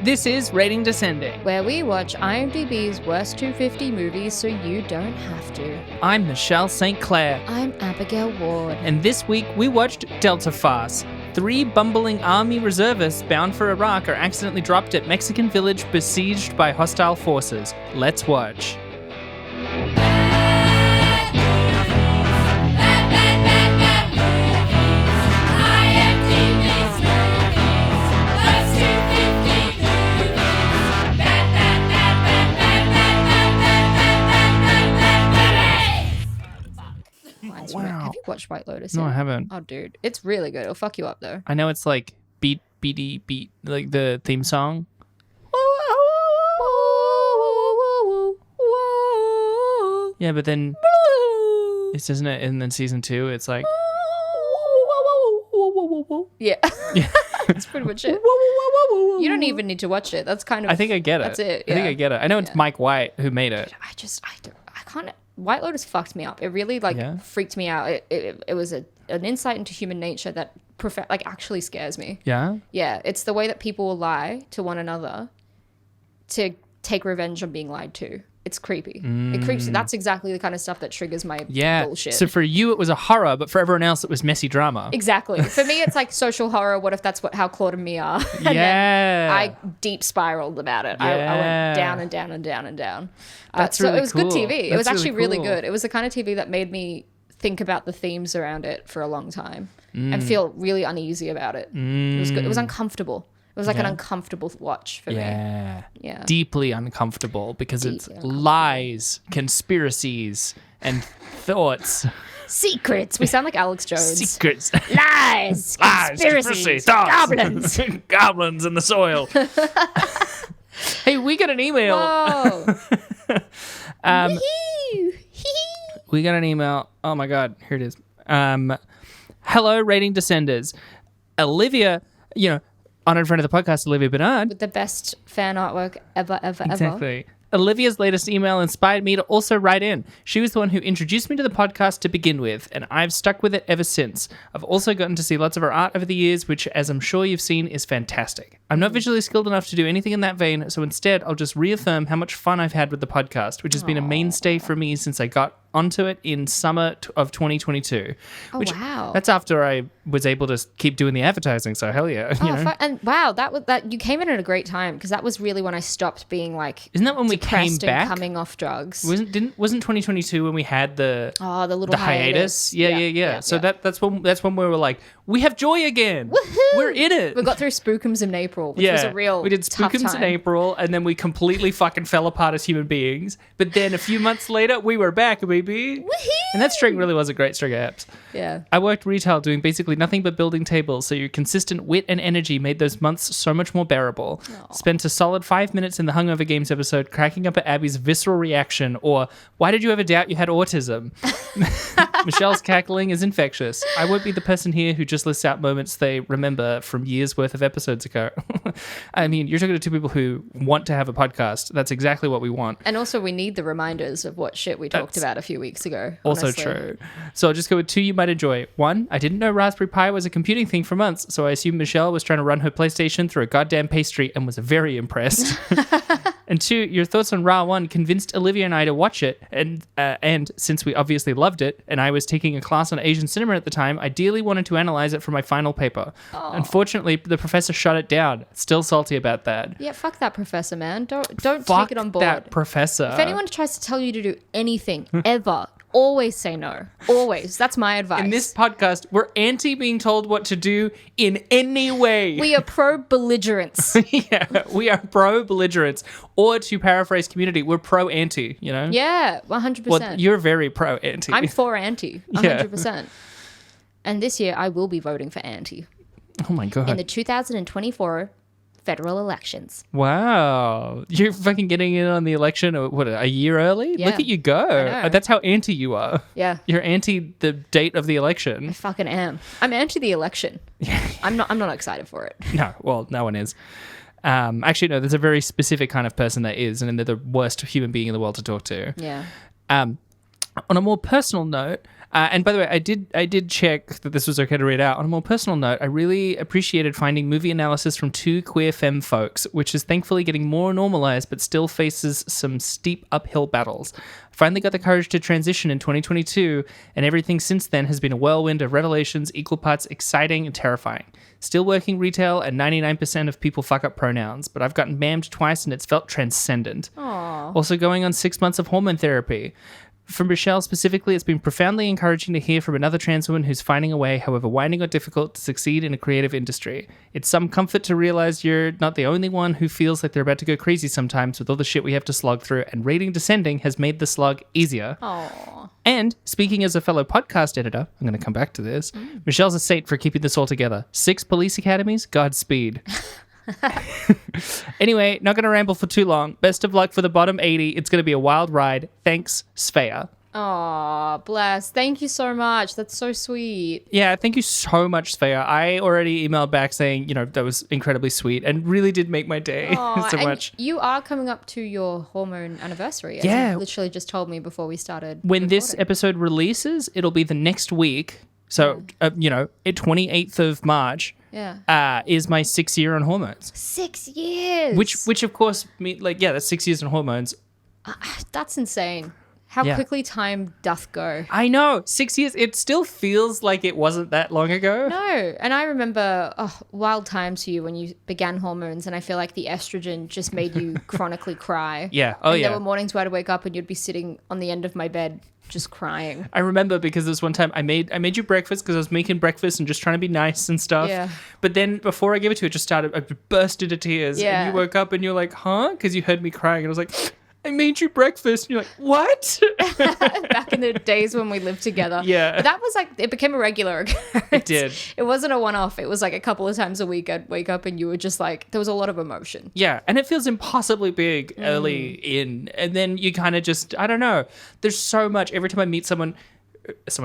This is Rating Descending. where we watch IMDb's worst 250 movies so you don't have to. I'm Michelle St. Clair, I'm Abigail Ward. and this week we watched Delta Farce. 3 bumbling army reservists bound for Iraq are accidentally dropped at Mexican village besieged by hostile forces. Let's watch. Wow. Have you watched White Lotus No, yet? I haven't. Oh, dude. It's really good. It'll fuck you up, though. I know it's like beat, like the theme song. Yeah, but then it's isn't it? And then season 2, it's like Yeah. yeah. That's pretty much it. You don't even need to watch it. That's kind of... I think I get it. That's it. I think yeah. I get it. I know it's Mike White who made it. I can't... White Lotus fucked me up. It really freaked me out. It was an insight into human nature that actually scares me. Yeah? Yeah, it's the way that people will lie to one another to take revenge on being lied to. It's creepy. It creeps. That's exactly the kind of stuff that triggers my bullshit. So for you it was a horror, but for everyone else it was messy drama. Exactly. For me, it's like social horror. What if that's how Claude and me are? And Yeah. then I deep spiraled about it. I went down and down and down and down. That's so really it was cool. good TV. It That's was actually really cool. good. It was the kind of TV that made me think about the themes around it for a long time and feel really uneasy about it. It was good. It was uncomfortable. It was like an uncomfortable watch for me. Yeah. Deeply uncomfortable because it's lies, conspiracies, and thoughts. Secrets. We sound like Alex Jones. Secrets. Lies. Conspiracies. Goblins. Goblins in the soil. Hey, we got an email. Whoa. We got an email. Oh my God, here it is. Hello, Rating Descenders. Olivia, honored friend of the podcast, Olivia Bernard. With the best fan artwork ever. Exactly. Olivia's latest email inspired me to also write in. She was the one who introduced me to the podcast to begin with, and I've stuck with it ever since. I've also gotten to see lots of her art over the years, which, as I'm sure you've seen, is fantastic. I'm not visually skilled enough to do anything in that vein, so instead I'll just reaffirm how much fun I've had with the podcast, which has been a mainstay for me since I got onto it in summer of 2022. Oh, wow. That's after I was able to keep doing the advertising, so hell yeah. And wow, that you came in at a great time because that was really when I stopped being like Isn't that when we came depressed and back? coming off drugs. Wasn't 2022 when we had the little hiatus? Yeah. So yeah. that's when we were like, we have joy again. Woohoo! We're in it. We got through Spookums in April, which was a real we did tough Spookums time. in April, and then we completely fucking fell apart as human beings. But then a few months later, we were back, baby. Woohoo! And that string really was a great string of apps. Yeah. I worked retail doing basically nothing but building tables, so your consistent wit and energy made those months so much more bearable. Spent a solid 5 minutes in the Hungover Games episode cracking up at Abby's visceral reaction, or why did you ever doubt you had autism? Michelle's cackling is infectious. I won't be the person here who just lists out moments they remember from years worth of episodes ago. I mean, you're talking to 2 people who want to have a podcast. That's exactly what we want. And also we need the reminders of what shit we talked about a few weeks ago. Also honestly. true. So I'll just go with 2 you might enjoy. 1, I didn't know Raspberry Pi was a computing thing for months, so I assumed Michelle was trying to run her PlayStation through a goddamn pastry and was very impressed. And 2, your thoughts on Ra 1 convinced Olivia and I to watch it, and since we obviously loved it, and I was taking a class on Asian cinema at the time, I dearly wanted to analyze it for my final paper. Unfortunately, the professor shut it down. Still salty about that. Yeah, fuck that professor, man. Don't Fuck take it on board. that professor. If anyone tries to tell you to do anything ever, always say no. Always. That's my advice. In this podcast, we're anti being told what to do in any way. We are pro belligerence. Yeah, we are pro belligerence. Or to paraphrase Community, we're pro anti, Yeah, 100%. Well, you're very pro anti. I'm for anti, 100%. And this year, I will be voting for anti Oh my God. in the 2024 federal elections. Wow. You're fucking getting in on the election, a year early? Yeah. Look at you go. I know. That's how anti you are. Yeah. You're anti the date of the I election. fucking am. I'm anti the election. I'm not excited for it. No, well, no one is. Actually, no, there's a very specific kind of person that is, and they're the worst human being in the world to talk to. Yeah. On a more personal note, and by the way, I did check that this was okay to read out. On a more personal note, I really appreciated finding movie analysis from two queer femme folks, which is thankfully getting more normalized, but still faces some steep uphill battles. Finally got the courage to transition in 2022, and everything since then has been a whirlwind of revelations, equal parts exciting and terrifying. Still working retail, and 99% of people fuck up pronouns, but I've gotten mammed twice and it's felt transcendent. Aww. Also going on 6 months of hormone therapy. For Michelle specifically, it's been profoundly encouraging to hear from another trans woman who's finding a way, however winding or difficult, to succeed in a creative industry. It's some comfort to realize you're not the only one who feels like they're about to go crazy sometimes with all the shit we have to slog through, and rating descending has made the slog easier. Aww. And speaking as a fellow podcast editor, I'm going to come back to this, Michelle's a saint for keeping this all together. 6 police academies, Godspeed. Anyway, not going to ramble for too long. Best of luck for the bottom 80. It's going to be a wild ride. Thanks, Svea. Aw, bless. Thank you so much. That's so sweet. Yeah, thank you so much, Svea. I already emailed back saying, that was incredibly sweet and really did make my day so much. You are coming up to your hormone anniversary. As Yeah. you literally just told me before we started When this recording. episode releases, it'll be the next week. So, 28th of March is my 6th year on hormones. 6 years. Which of course, that's 6 years on hormones. That's insane. How Yeah. quickly time doth go. I know, 6 years. It still feels like it wasn't that long ago. No, and I remember wild times for you when you began hormones, and I feel like the estrogen just made you chronically cry. Yeah. And there were mornings where I'd wake up and you'd be sitting on the end of my bed just crying. I remember because this one time I made you breakfast because I was making breakfast and just trying to be nice and stuff. Yeah. But then before I gave it to you, I burst into tears. Yeah. And you woke up and you're like, huh? Because you heard me crying. And I was like, I made you breakfast. And you're like, what? Back in the days when we lived together. Yeah. But that was it became a regular occurrence. It did. It wasn't a one-off. It was like a couple of times a week I'd wake up and you were just like, there was a lot of emotion. Yeah. And it feels impossibly big early in. And then you kind of just, I don't know. There's so much. Every time I meet someone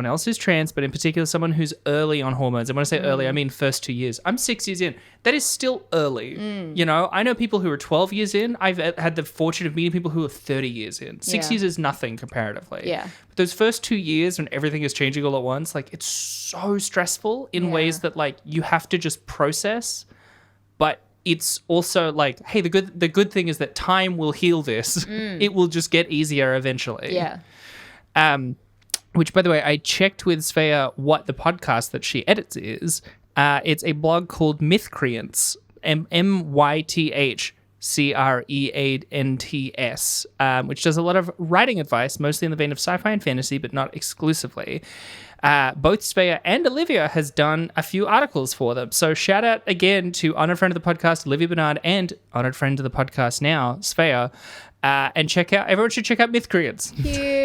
else who's trans, but in particular someone who's early on hormones. And when I say early, I mean first 2 years. I'm 6 years in. That is still early. I know people who are 12 years in. I've had the fortune of meeting people who are 30 years in. 6 years is nothing comparatively. Yeah. But those first 2 years when everything is changing all at once, it's so stressful in ways that you have to just process. But it's also hey, the good thing is that time will heal this. It will just get easier eventually. Yeah. Which, by the way, I checked with Svea what the podcast that she edits is. It's a blog called Mythcreants, MYTHCREANTS, which does a lot of writing advice, mostly in the vein of sci-fi and fantasy, but not exclusively. Both Svea and Olivia has done a few articles for them. So shout out again to honored friend of the podcast, Olivia Bernard, and honored friend of the podcast now, Svea. And everyone should check out Mythcreants.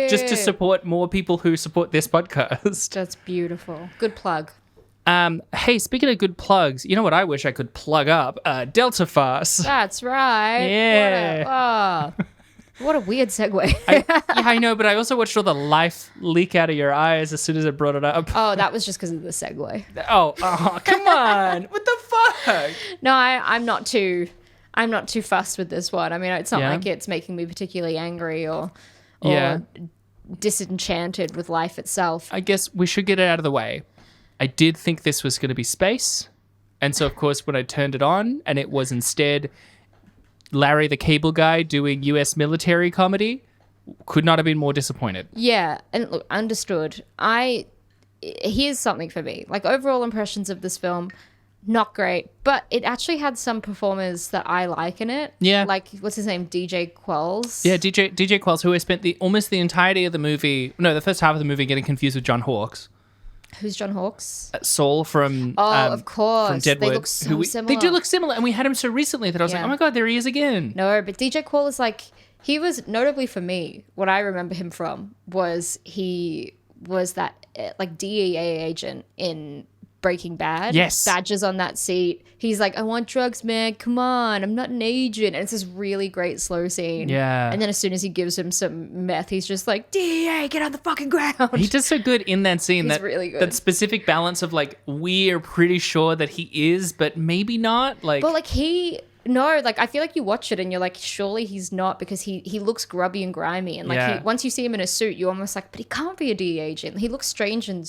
Just to support more people who support this podcast. That's beautiful. Good plug. Hey, speaking of good plugs, you know what I wish I could plug up? Delta Farce. That's right. Yeah. What a weird segue. I know, but I also watched all the life leak out of your eyes as soon as I brought it up. Oh, that was just because of the segue. Oh, come on. What the fuck? No, I'm not too fussed with this one. I mean, it's not like it's making me particularly angry or disenchanted with life itself. I guess we should get it out of the way. I did think this was going to be space. And so, of course, when I turned it on and it was instead Larry the Cable Guy doing US military comedy, could not have been more disappointed. Yeah, and look, understood. Here's something for me. Overall impressions of this film, not great, but it actually had some performers that I like in it. Yeah. What's his name? DJ Quells. Yeah, DJ Quells, who I spent almost the entirety of the movie, the first half of the movie getting confused with John Hawkes. Who's John Hawkes? Saul from of course. from Deadwood. They look so similar. They do look similar, and we had him so recently that I was like, oh my God, there he is again. No, but DJ Quell is he was, notably for me, what I remember him from was he was that DEA agent in Breaking Bad. Yes. Badges on that seat. He's like, I want drugs, man. Come on. I'm not an agent. And it's this really great slow scene. Yeah. And then as soon as he gives him some meth, he's just like, DEA, get on the fucking ground. He does so good in that scene. He's really good. That specific balance of we are pretty sure that he is, but maybe not. But No, like I feel like you watch it and you're like, surely he's not, because he looks grubby and grimy, and like once you see him in a suit, you're almost like, but he can't be a DEA agent. He looks strange and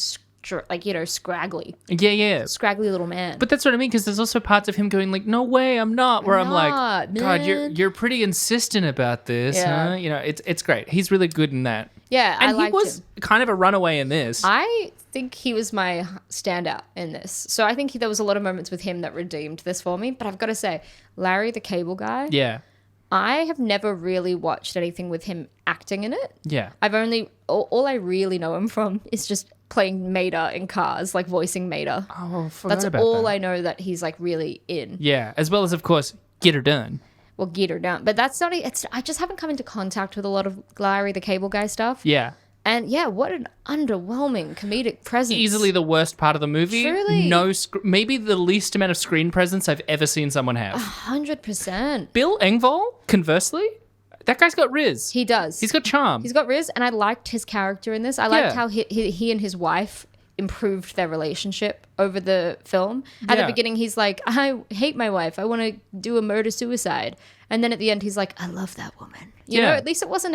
like, you know, scraggly. Yeah. Scraggly little man. But that's what I mean, because there's also parts of him going like, no way, I'm not. Where I'm like, God, you're pretty insistent about this, huh? You know, it's great. He's really good in that. Yeah, and I liked he was kind of a runaway in this. I think he was my standout in this. So I think there was a lot of moments with him that redeemed this for me. But I've got to say, Larry the Cable Guy. Yeah. I have never really watched anything with him acting in it. Yeah. I've only all I really know him from is just playing Mater in Cars, like voicing Mater. Oh, that's all I know that he's like really in. Yeah, as well as of course Get Her Done. Well, Get Her Done, but that's not. I just haven't come into contact with a lot of Larry the Cable Guy stuff. Yeah. And yeah, what an underwhelming comedic presence. Easily the worst part of the movie. Truly. Maybe the least amount of screen presence I've ever seen someone have. 100%. Bill Engvall, conversely, that guy's got riz. He does. He's got charm. He's got riz, and I liked his character in this. I liked how he and his wife improved their relationship over the film. At the beginning, he's like, I hate my wife. I want to do a murder-suicide. And then at the end, he's like, I love that woman. You know, at least it wasn't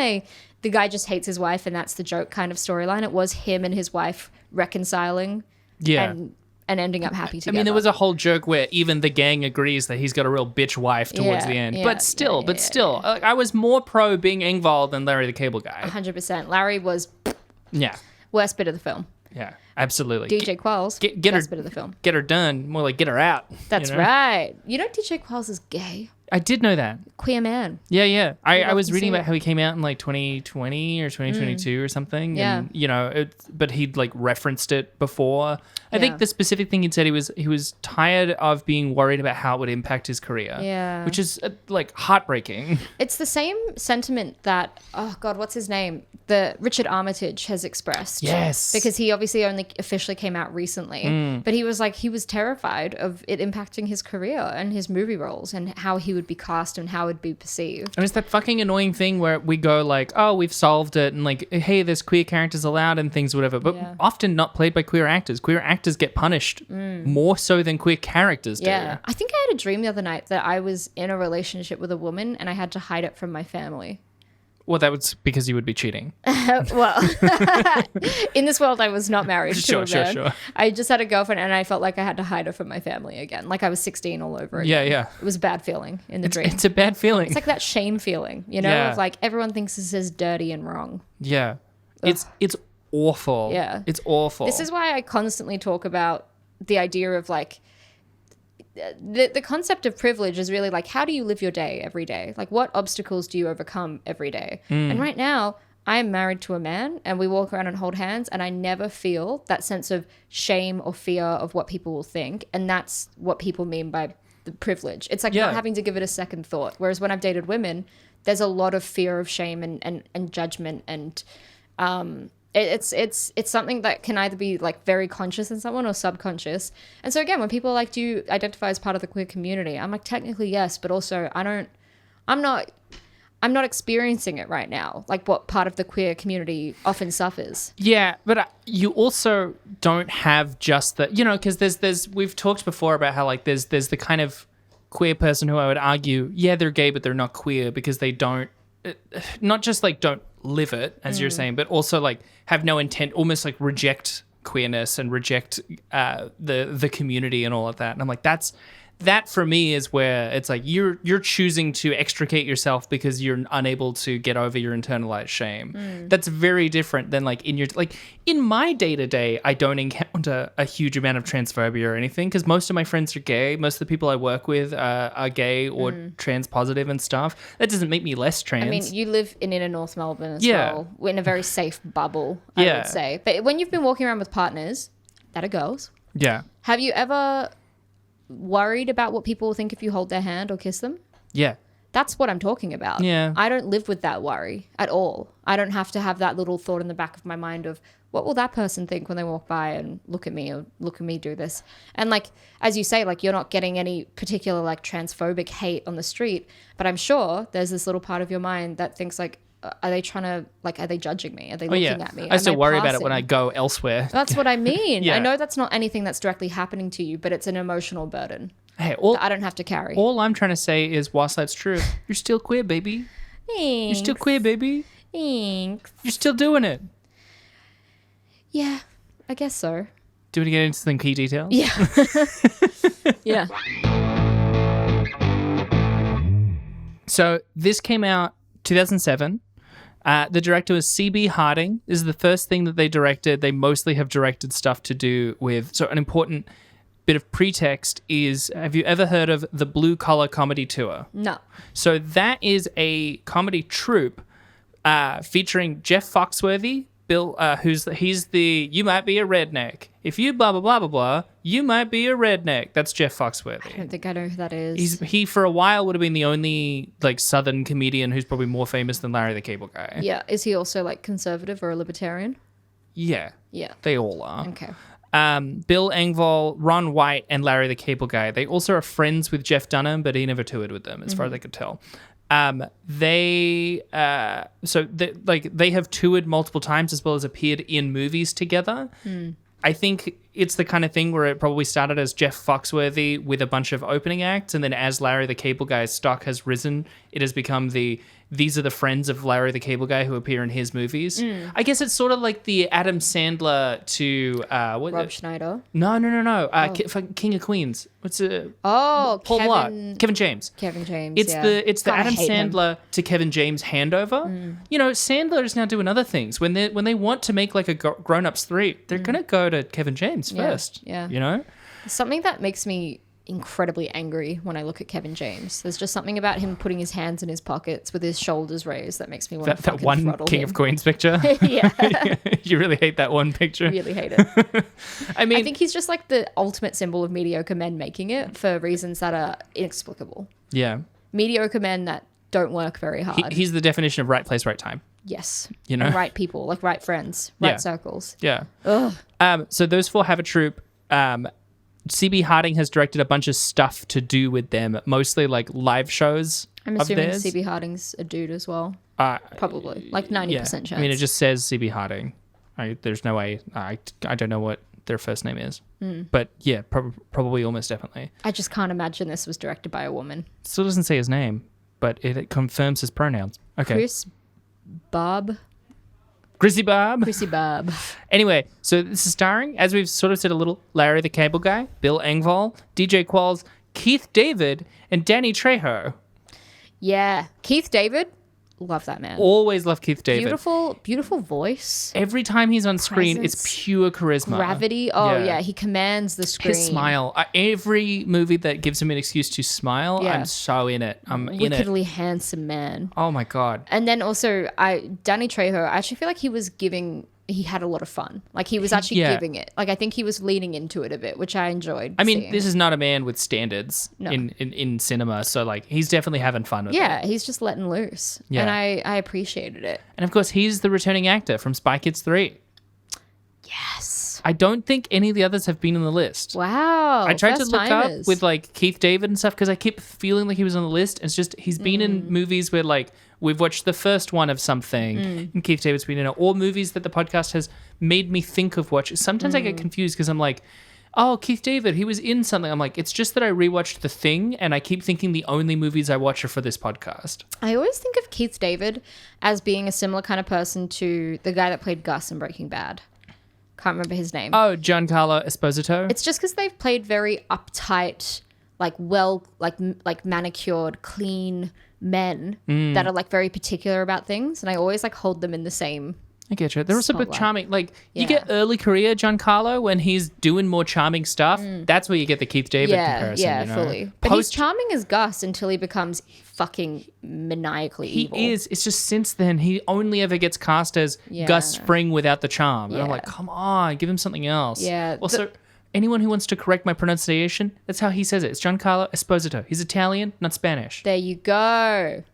the guy just hates his wife and that's the joke kind of storyline. It was him and his wife reconciling and ending up happy together. I mean, there was a whole joke where even the gang agrees that he's got a real bitch wife towards the end. But still, like, I was more pro being Engvall than Larry the Cable Guy. 100%. Larry was worst bit of the film. Yeah, absolutely. DJ Qualls, best bit of the film. Get her done, more like get her out. That's right. You know DJ Qualls is gay. I did know that. Queer man. Yeah. I was reading about how he came out in like 2020 or 2022 or something. Yeah. And, you know, but he'd like referenced it before. I think the specific thing he'd said, he was tired of being worried about how it would impact his career. Yeah. Which is like heartbreaking. It's the same sentiment that, oh God, what's his name? The Richard Armitage has expressed. Yes. Because he obviously only officially came out recently. But he was like, he was terrified of it impacting his career and his movie roles and how he would be cast and how it would be perceived. And it's that fucking annoying thing where we go like, oh, we've solved it, and like, hey, there's queer characters allowed and things, whatever, but often not played by queer actors. Queer actors get punished more so than queer characters do. Yeah. I think I had a dream the other night that I was in a relationship with a woman and I had to hide it from my family. Well, that was because you would be cheating. Well, in this world, I was not married to a man. Sure. I just had a girlfriend and I felt like I had to hide her from my family again. Like I was 16 all over again. Yeah. It was a bad feeling in the dream. It's a bad feeling. It's like that shame feeling, you know, of like everyone thinks this is dirty and wrong. Yeah. It's awful. Yeah. It's awful. This is why I constantly talk about the idea of like, the concept of privilege is really like, how do you live your day every day? Like, what obstacles do you overcome every day? And right now, I am married to a man and we walk around and hold hands and I never feel that sense of shame or fear of what people will think. And that's what people mean by the privilege. It's like not having to give it a second thought. Whereas when I've dated women, there's a lot of fear of shame and judgment and it's something that can either be like very conscious in someone or subconscious. And so again, when people are like, do you identify as part of the queer community? I'm like, technically yes, but also I'm not experiencing it right now, like what part of the queer community often suffers. Yeah, but you also don't have just the, you know, because there's we've talked before about how like there's the kind of queer person who I would argue, yeah, they're gay, but they're not queer because they don't, not just like don't live it, as you're saying, but also like have no intent, almost like reject queerness and reject the community and all of that. And I'm like, that for me is where it's like you're choosing to extricate yourself because you're unable to get over your internalized shame. That's very different than like in my day-to-day, I don't encounter a huge amount of transphobia or anything because most of my friends are gay. Most of the people I work with are gay or trans positive and stuff. That doesn't make me less trans. I mean, you live in inner North Melbourne as well. We're in a very safe bubble, I would say. But when you've been walking around with partners that are girls, have you ever worried about what people will think if you hold their hand or kiss them? Yeah. That's what I'm talking about. Yeah. I don't live with that worry at all. I don't have to have that little thought in the back of my mind of what will that person think when they walk by and look at me or look at me do this. And like, as you say, like you're not getting any particular like transphobic hate on the street, but I'm sure there's this little part of your mind that thinks like, are they trying to, like, are they judging me? Are they looking at me? I still worry about it when I go elsewhere. That's what I mean. I know that's not anything that's directly happening to you, but it's an emotional burden. Hey, that I don't have to carry. all I'm trying to say is, whilst that's true, you're still queer, baby. Thanks. You're still queer, baby. Thanks. You're still doing it. Yeah, I guess so. Do you want to get into some key details? Yeah. Yeah. So this came out 2007. The director was C.B. Harding. This is the first thing that they directed. They mostly have directed stuff to do with... So an important bit of pretext is, have you ever heard of the Blue Collar Comedy Tour? No. So that is a comedy troupe featuring Jeff Foxworthy, Bill, he's the you might be a redneck. If you blah blah blah blah blah, you might be a redneck. That's Jeff Foxworthy. I don't think I know who that is. He for a while would have been the only like Southern comedian who's probably more famous than Larry the Cable Guy. Yeah. Is he also like conservative or a libertarian? Yeah. Yeah. They all are. Okay. Bill Engvall, Ron White, and Larry the Cable Guy. They also are friends with Jeff Dunham, but he never toured with them, as far as I could tell. They have toured multiple times as well as appeared in movies together. I think it's the kind of thing where it probably started as Jeff Foxworthy with a bunch of opening acts, and then as Larry the Cable Guy's stock has risen, it has become these are the friends of Larry the Cable Guy who appear in his movies. I guess it's sort of like the Adam Sandler to Rob Schneider. No. King of Queens. What's it? Oh, Paul Blart. Kevin James. Kevin James. It's yeah. the God, I Adam hate him. Sandler to Kevin James handover. You know, Sandler is now doing other things. When they want to make like a Grown Ups 3, they're gonna go to Kevin James first. Yeah. You know? Something that makes me incredibly angry when I look at Kevin James. There's just something about him putting his hands in his pockets with his shoulders raised that makes me want to That fucking one throttle King him. of Queens picture. Yeah. You really hate that one picture. Really hate it. I mean, I think he's just like the ultimate symbol of mediocre men making it for reasons that are inexplicable. yeah. Mediocre men that don't work very hard. He's the definition of right place, right time. Yes. You know? And right people, like right friends, right Yeah. circles. Yeah. Ugh. So those four have a troupe. CB Harding has directed a bunch of stuff to do with them, mostly like live shows. I'm of assuming theirs. CB Harding's a dude as well. Probably. Like 90% Yeah. chance. I mean, it just says CB Harding. There's no way. I don't know what their first name is. But yeah, probably almost definitely. I just can't imagine this was directed by a woman. Still doesn't say his name, but it confirms his pronouns. Okay. Chrissy Bob. Anyway, so this is starring, as we've sort of said a little, Larry the Cable Guy, Bill Engvall, DJ Qualls, Keith David, and Danny Trejo. Yeah. Keith David. Love that man. Always love Keith David. Beautiful voice. Every time he's on screen, it's Presence. pure charisma. Gravity. Oh, Yeah. yeah. He commands the screen. His smile. Every movie that gives him an excuse to smile, Yeah. I'm so in it. I'm in it. Wickedly handsome man. Oh my God. And then also, Danny Trejo, I actually feel like he had a lot of fun. Like he was actually Yeah. giving it. Like I think he was leaning into it a bit, which I enjoyed. I mean, seeing. this is not a man with standards No. in cinema, so like he's definitely having fun with it. Yeah, he's just letting loose. Yeah. And I appreciated it. And of course, he's the returning actor from Spy Kids 3. Yes. I don't think any of the others have been on the list. Wow. I tried to look first-timers. up with like Keith David and stuff because I keep feeling like he was on the list. It's just he's been in movies where like we've watched the first one of something and Keith David's been in it, or movies that the podcast has made me think of watching. Sometimes I get confused because I'm like, oh, Keith David, he was in something. I'm like, it's just that I rewatched The Thing and I keep thinking the only movies I watch are for this podcast. I always think of Keith David as being a similar kind of person to the guy that played Gus in Breaking Bad. Can't remember his name. Oh, Giancarlo Esposito. It's just because they've played very uptight, like manicured, clean men that are like very particular about things, and I always like hold them in the same. I get you. They're also both Spotlight. charming. Like, you Yeah. get early career Giancarlo when he's doing more charming stuff. That's where you get the Keith David comparison. Yeah, you know? fully. But he's charming as Gus until he becomes fucking maniacally He evil. is. It's just since then, he only ever gets cast as Yeah. Gus Fring without the charm. And I'm Yeah. like, come on, give him something else. Yeah, Also, anyone who wants to correct my pronunciation, that's how he says it. It's Giancarlo Esposito. He's Italian, not Spanish. There you go.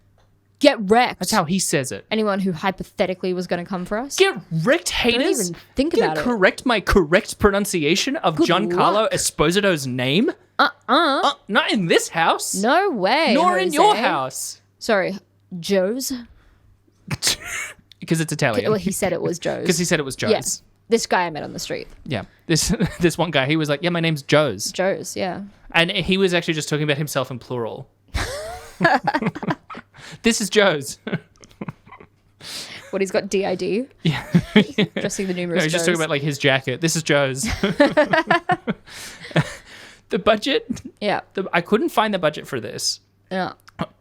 Get wrecked. That's how he says it. Anyone who hypothetically was going to come for us. Get wrecked, haters. even think Gonna about it. correct my correct pronunciation of Giancarlo luck. Esposito's name? Not in this house. No way. Nor in your Jose. house. Sorry, Joe's. Because it's Italian. Well, he said it was Joe's. Because he said it was Joe's. Yes. this guy I met on the street. Yeah. This one guy, he was like, yeah, my name's Joe's. Joe's, yeah. And he was actually just talking about himself in plural. This is Joe's. What, he's got DID? Yeah. Dressing the numerous No, he's just Joes. talking about like his jacket. This is Joe's. The budget. Yeah. I couldn't find the budget for this. Yeah.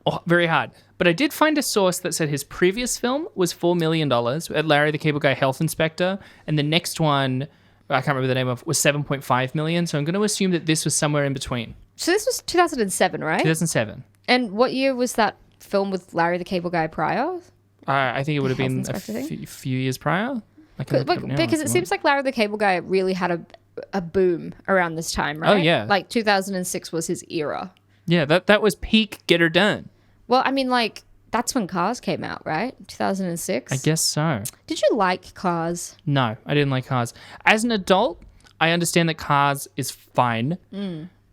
Oh, very hard. But I did find a source that said his previous film was $4 million at Larry the Cable Guy Health Inspector. And the next one, I can't remember the name of, was $7.5 million. So I'm going to assume that this was somewhere in between. So this was 2007, right? 2007. And what year was that film with Larry the Cable Guy prior? I think it would have been Health a Inspector few years prior. Because it seems like Larry the Cable Guy really had a boom around this time, right? Oh, yeah. Like 2006 was his era. Yeah, that was peak Get Her Done. Well, I mean, like, that's when Cars came out, right? 2006? I guess so. Did you like Cars? No, I didn't like Cars. As an adult, I understand that Cars is fine.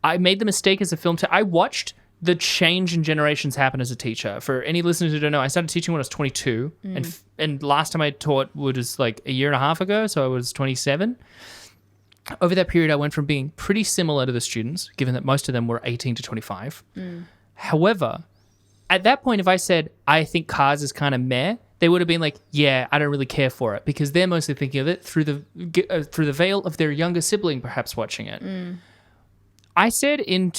I made the mistake as a film I watched the change in generations happen as a teacher. For any listeners who don't know, I started teaching when I was 22, and last time I taught was like a year and a half ago, so I was 27. Over that period, I went from being pretty similar to the students, given that most of them were 18 to 25. However, at that point, if I said, I think Cars is kind of meh, they would have been like, yeah, I don't really care for it, because they're mostly thinking of it through the veil of their younger sibling perhaps watching it. I said in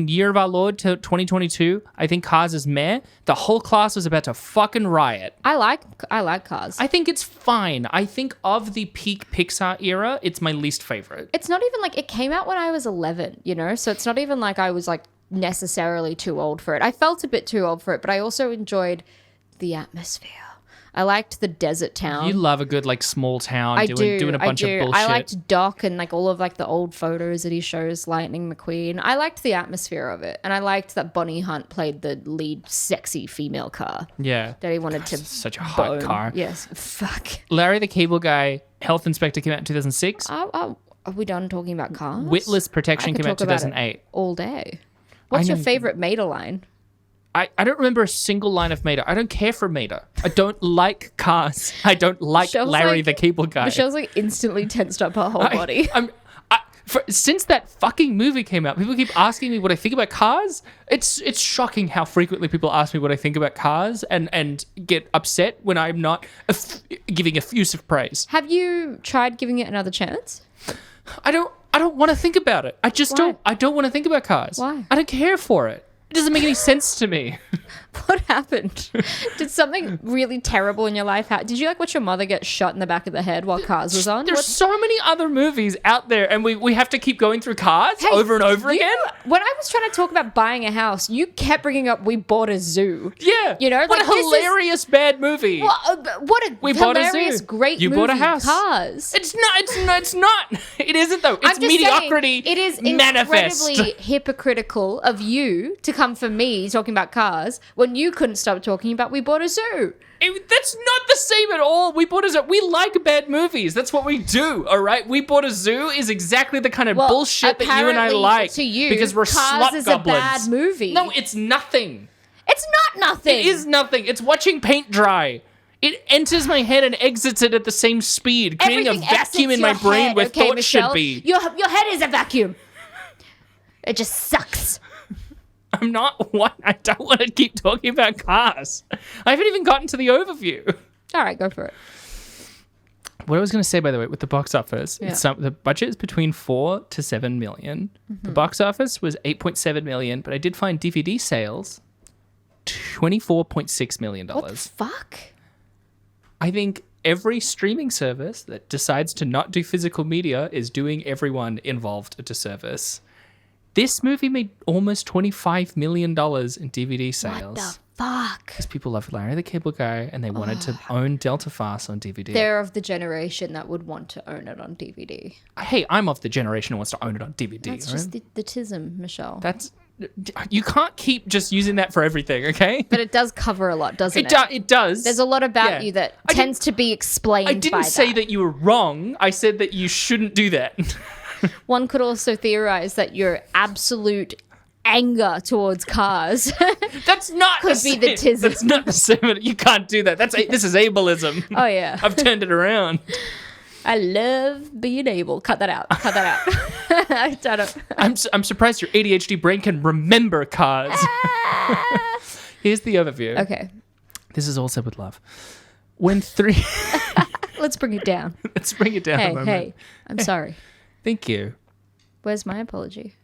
Year of Our Lord 2022, I think Cars is meh. The whole class was about to fucking riot. I like Cars. I think it's fine. I think of the peak Pixar era, it's my least favorite. It's not even like it came out when I was 11, you know? So it's not even like I was like necessarily too old for it. I felt a bit too old for it, but I also enjoyed the atmosphere. I liked the desert town. You love a good like small town doing a bunch of bullshit. I liked Doc and like all of like the old photos that he shows Lightning McQueen. I liked the atmosphere of it, and I liked that Bonnie Hunt played the lead sexy female car. Yeah, that he wanted to. Such a hot car. Yes, fuck. Larry the Cable Guy Health Inspector came out in 2006. Are we done talking about cars? Witless Protection came out in 2008. All day. What's your favorite Mater line? I don't remember a single line of Mater. I don't care for Mater. I don't like Cars. I don't like Michelle's Larry the Cable Guy. Michelle's like instantly tensed up her whole body. Since that fucking movie came out, people keep asking me what I think about Cars. It's shocking how frequently people ask me what I think about Cars and get upset when I'm not giving effusive praise. Have you tried giving it another chance? I don't want to think about it. I just don't. I don't want to think about Cars. Why? I don't care for it. It doesn't make any sense to me. What happened? Did something really terrible in your life happen? Did you like watch your mother get shot in the back of the head while Cars was on? There's so many other movies out there, and we have to keep going through Cars over and over again. When I was trying to talk about buying a house, you kept bringing up We Bought a Zoo. Yeah. You know? What a hilarious bad movie. What a hilarious, great movie. You bought a house. Cars. It's not. It isn't, though. It's mediocrity saying, it is manifest. incredibly hypocritical of you to come for me talking about Cars when you couldn't stop talking about We Bought a Zoo. That's not the same at all. We Bought a Zoo. We like bad movies. That's what we do, all right? We Bought a Zoo is exactly the kind of bullshit that you and I like. To you, because we're Cars slut is goblins. a bad movie. No, it's nothing. It's not nothing. It is nothing. It's watching paint dry. It enters my head and exits it at the same speed, creating Everything a vacuum in my exits your brain head, where okay, thought Michelle? should be. Your head is a vacuum. It just sucks. I'm not what I don't want to keep talking about Cars. I haven't even gotten to the overview. All right, go for it. What I was going to say, by the way, with the box office, Yeah. the budget is between 4 to 7 million. The box office was 8.7 million, but I did find DVD sales $24.6 million. What the fuck? I think every streaming service that decides to not do physical media is doing everyone involved a disservice. This movie made almost $25 million in DVD sales. What the fuck? Because people love Larry the Cable Guy and they wanted to own Delta Farce on DVD. They're of the generation that would want to own it on DVD. Hey, I'm of the generation who wants to own it on DVD. That's right? just the tism, Michelle. You can't keep just using that for everything, okay? But it does cover a lot, doesn't it? It does. There's a lot about you that tends to be explained by I didn't say that you were wrong. I said that you shouldn't do that. One could also theorize that your absolute anger towards Cars That's not could be the tism. That's not the same. You can't do that. This is ableism. Oh, yeah. I've turned it around. I love being able. Cut that out. Cut that out. Shut up. I'm surprised your ADHD brain can remember Cars. Here's the overview. Okay. This is all said with love. When 3... Let's bring it down. Let's bring it down a moment. Hey, I'm sorry. Thank you. Where's my apology?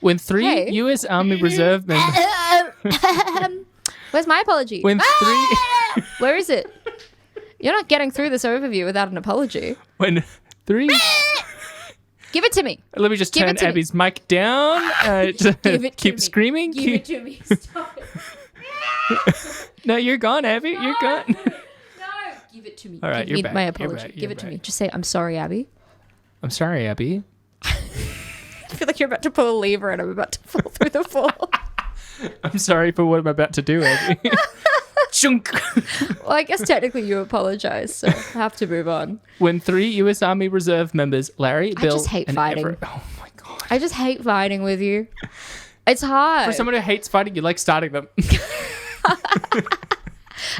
When 3 U.S. Army Reserve members... Where's my apology? When 3... Where is it? You're not getting through this overview without an apology. When 3... Give it to me. Let me just Give turn it to Abby's mic down. Give it to keep me. screaming. Give it to me. Stop it. No, you're gone, Abby. You're gone. No. Give it to me. All right, Give you're me back. my You're apology. back. Give You're it to me. back. Just say, I'm sorry, Abby. I'm sorry, Abby. I feel like you're about to pull a lever and I'm about to fall through the floor. I'm sorry for what I'm about to do, Abby. Chunk. Well, I guess technically you apologize, so I have to move on. When 3 U.S. Army Reserve members, Larry, Bill, just hate and fighting. Everett... Oh, my God. I just hate fighting with you. It's hard. For someone who hates fighting, you like starting them.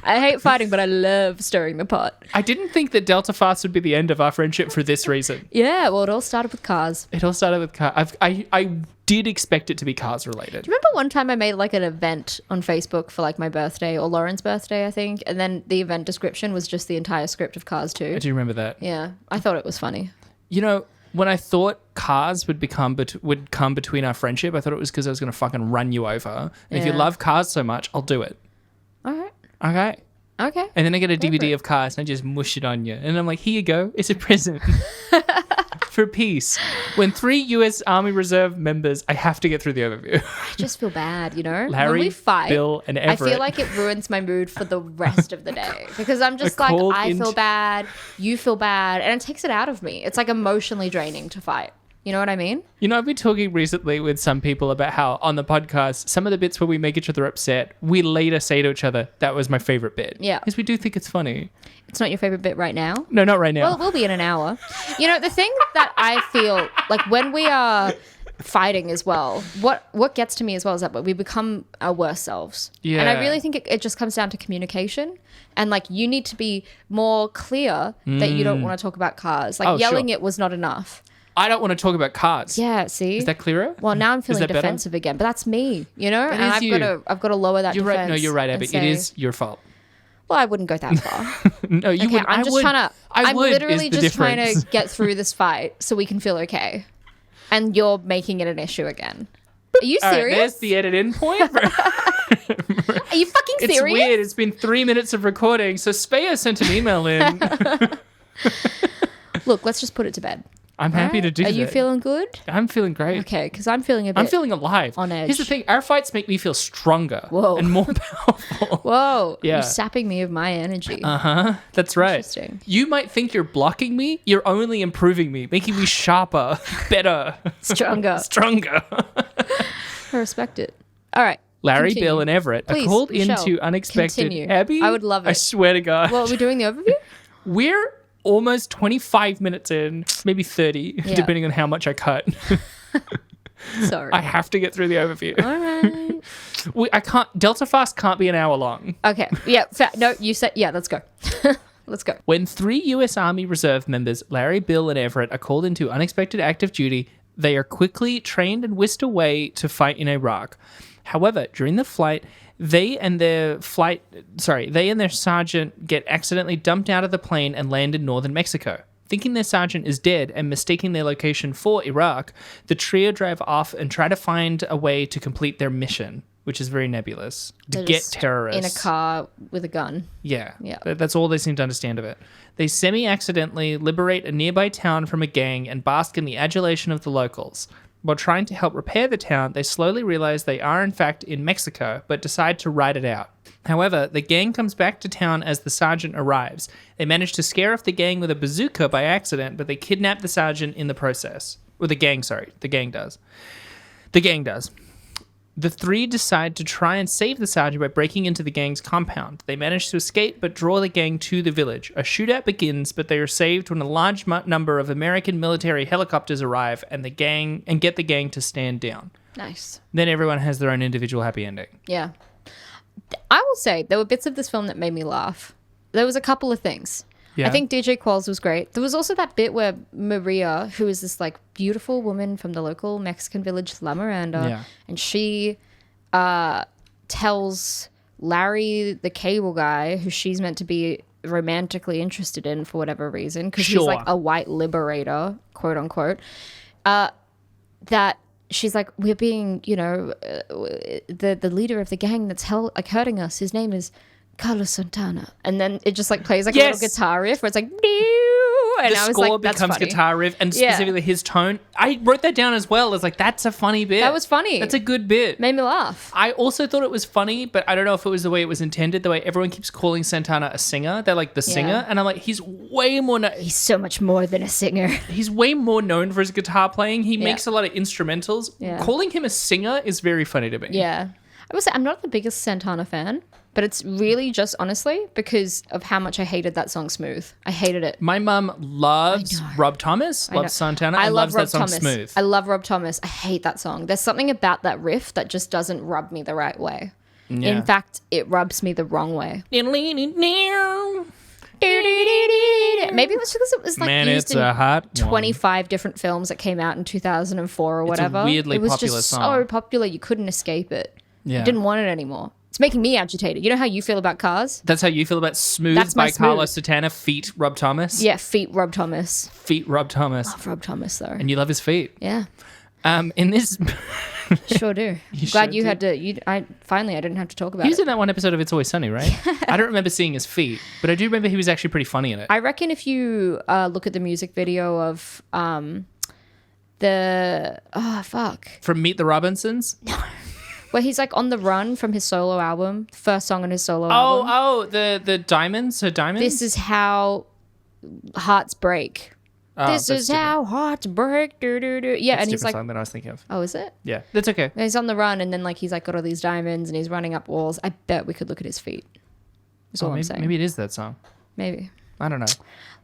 I hate fighting, but I love stirring the pot. I didn't think that Delta Farce would be the end of our friendship for this reason. Yeah, well, it all started with cars. It all started with cars. I did expect it to be cars related. Do you remember one time I made like an event on Facebook for like my birthday or Lauren's birthday, I think, and then the event description was just the entire script of Cars 2? I do remember that. Yeah, I thought it was funny. You know, when I thought cars would come between our friendship, I thought it was because I was going to fucking run you over. And if you Yeah. love cars so much, I'll do it. All right. Okay. Okay. And then I get a for DVD it. of Cars and I just mush it on you. And I'm like, here you go. It's a present. For peace. When 3 U.S. Army Reserve members, I have to get through the overview. I just feel bad, you know? Larry, when we fight, Bill, and I Everett. feel like it ruins my mood for the rest of the day because I'm just Are like, called I feel into- bad, you feel bad, and it takes it out of me. It's like emotionally draining to fight. You know what I mean? You know, I've been talking recently with some people about how on the podcast, some of the bits where we make each other upset, we later say to each other, that was my favorite bit. Yeah. Because we do think it's funny. It's not your favorite bit right now. No, not right now. Well, it will be in an hour. You know, the thing that I feel like when we are fighting as well, what gets to me as well is that we become our worst selves. Yeah. And I really think it just comes down to communication. And like you need to be more clear that you don't want to talk about cars. Like Oh, yelling sure. it was not enough. I don't want to talk about cars. Yeah, see? Is that clearer? Well, now I'm feeling that better? defensive again, but that's me, you know? That And is I've you. got to lower that You're defense. right. No, you're right, and Abby. say, It is your fault. Well, I wouldn't go that far. No, you Okay, would. I'm just trying to. I'm would literally is the just trying difference. to get through this fight so we can feel okay. And you're making it an issue again. Are you All right, serious? there's the edit in point. Are you fucking It's serious? weird. It's been 3 minutes of recording, so Spaya sent an email in. Look, let's just put it to bed. I'm happy to do Are that. you feeling good? I'm feeling great. Okay, because I'm feeling a bit. I'm feeling alive. on edge. Here's the thing: our fights make me feel stronger Whoa. and more powerful. Whoa! Yeah. You're sapping me of my energy. That's right. Interesting. You might think you're blocking me. You're only improving me, making me sharper, better, Stronger. stronger. I respect it. All right. Larry, continue. Bill, and Everett Please, are called Michelle, into unexpected. continue. Abby, I would love I it. swear to God. Well, are we doing the overview? We're almost 25 minutes in, maybe 30, Yeah. depending on how much I cut. Sorry. I have to get through the overview. All right. I can't. Delta Fast can't be an hour long. Okay. Yeah. No, you said. Yeah. Let's go. Let's go. When 3 U.S. Army Reserve members, Larry, Bill, and Everett, are called into unexpected active duty, they are quickly trained and whisked away to fight in Iraq. However, during the flight, they and their sergeant get accidentally dumped out of the plane and land in northern Mexico. Thinking their sergeant is dead and mistaking their location for Iraq, the trio drive off and try to find a way to complete their mission, which is very nebulous. To They're get just terrorists in a car with a gun. Yeah. Yeah. That's all they seem to understand of it. They semi-accidentally liberate a nearby town from a gang and bask in the adulation of the locals. While trying to help repair the town, they slowly realize they are in fact in Mexico, but decide to ride it out. However, the gang comes back to town as the sergeant arrives. They manage to scare off the gang with a bazooka by accident, but they kidnap the sergeant in the process. Or the gang does. The gang does. The three decide to try and save the sergeant by breaking into the gang's compound. They manage to escape but draw the gang to the village. A shootout begins, but they are saved when a large number of American military helicopters arrive and get the gang to stand down. Nice. Then everyone has their own individual happy ending. Yeah. I will say there were bits of this film that made me laugh. There was a couple of things. Yeah. I think DJ Qualls was great. There was also that bit where Maria, who is this like beautiful woman from the local Mexican village La Miranda, and she tells Larry, the cable guy, who she's meant to be romantically interested in for whatever reason, because he's like a white liberator, quote unquote, that she's like, we're being, the leader of the gang that's hurting us. His name is Carlos Santana. And then it just like plays like a little guitar riff where it's like, and the I was score like, that's becomes funny. guitar riff, and specifically his tone. I wrote that down as well. As like, that's a funny bit. That was funny. That's a good bit. Made me laugh. I also thought it was funny, but I don't know if it was the way it was intended. The way everyone keeps calling Santana a singer, they're like the singer, and I'm like, he's way more. He's so much more than a singer. He's way more known for his guitar playing. He makes a lot of instrumentals. Yeah. Calling him a singer is very funny to me. Yeah. I would say I'm not the biggest Santana fan, but it's really just honestly because of how much I hated that song Smooth. I hated it. My mum loves Rob Thomas, loves Santana, and loves that song Smooth. I love Rob Thomas. I hate that song. There's something about that riff that just doesn't rub me the right way. Yeah. In fact, it rubs me the wrong way. Maybe it was because it was like used in 25 different films that came out in 2004 or whatever. It's a weirdly popular song. It was just so popular you couldn't escape it. Yeah. You didn't want it anymore. It's making me agitated. You know how you feel about Cars? That's how you feel about Smooth by Carlos Santana, feet Rob Thomas? Yeah, feet Rob Thomas. Feet Rob Thomas. I love Rob Thomas though. And you love his feet. Yeah. In this... Sure do. Glad you had to... Finally, I didn't have to talk about it. He was in that one episode of It's Always Sunny, right? I don't remember seeing his feet, but I do remember he was actually pretty funny in it. I reckon if you look at the music video of From Meet the Robinsons? where he's like on the run from his solo album, first song on his solo album. Oh, the Diamonds? Her Diamonds? This is how hearts break. This is how hearts break. Yeah, That's and he's like, song that I was thinking of. oh, is it? Yeah, that's okay. And he's on the run, and then like he's like got all these diamonds, and he's running up walls. I bet we could look at his feet. That's all I'm saying. Maybe it is that song. Maybe. I don't know.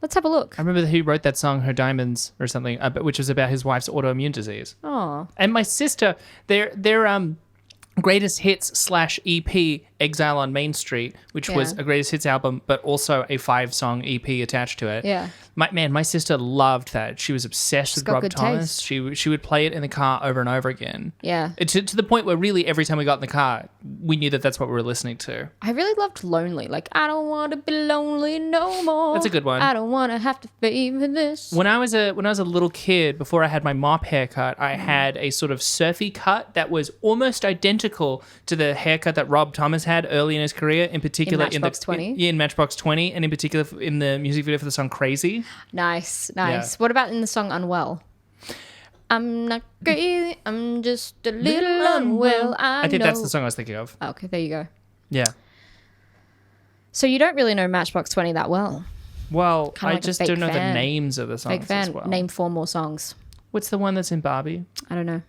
Let's have a look. I remember who wrote that song, Her Diamonds, or something, which was about his wife's autoimmune disease. Oh. And my sister, their greatest hits / EP, Exile on Main Street, which was a greatest hits album, but also a 5-song EP attached to it. Yeah. My sister loved that. She was obsessed with Rob Thomas. Taste. She would play it in the car over and over again. Yeah. To the point where really every time we got in the car, we knew that that's what we were listening to. I really loved Lonely. Like, I don't want to be lonely no more. That's a good one. I don't want to have to favor this. When I was a little kid, before I had my mop haircut, I had a sort of surfy cut that was almost identical to the haircut that Rob Thomas had early in his career, in particular in Matchbox 20? In Matchbox 20, and in particular in the music video for the song Crazy. Nice. Yeah. What about in the song Unwell? I'm not crazy, I'm just a little unwell. I think know. that's the song I was thinking of. Okay, there you go. Yeah. So you don't really know Matchbox 20 that well. Well, Kinda I like a just fake don't know the fan. names of the songs Big fan. as well. Name 4 more songs. What's the one that's in Barbie? I don't know.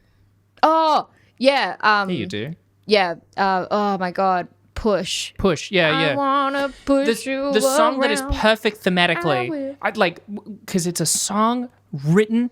Oh, yeah. Yeah, you do. Yeah. Oh my God. Push. Push. Yeah, I wanna push you the song that is around. perfect I thematically. will. I'd like, because it's a song written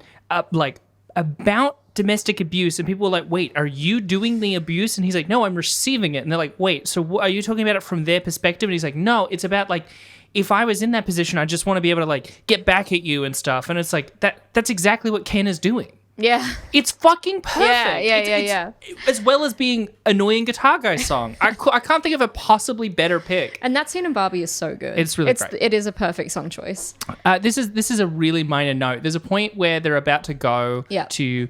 like about domestic abuse, and people are like, wait, are you doing the abuse? And he's like, no, I'm receiving it. And they're like, wait, so are you talking about it from their perspective? And he's like, no, it's about like, if I was in that position, I just want to be able to like get back at you and stuff. And it's like, that's exactly what Ken is doing. Yeah. It's fucking perfect. Yeah. As well as being annoying guitar guy song. I can't think of a possibly better pick. And that scene in Barbie is so good. It's really great. It is a perfect song choice. This is a really minor note. There's a point where they're about to go to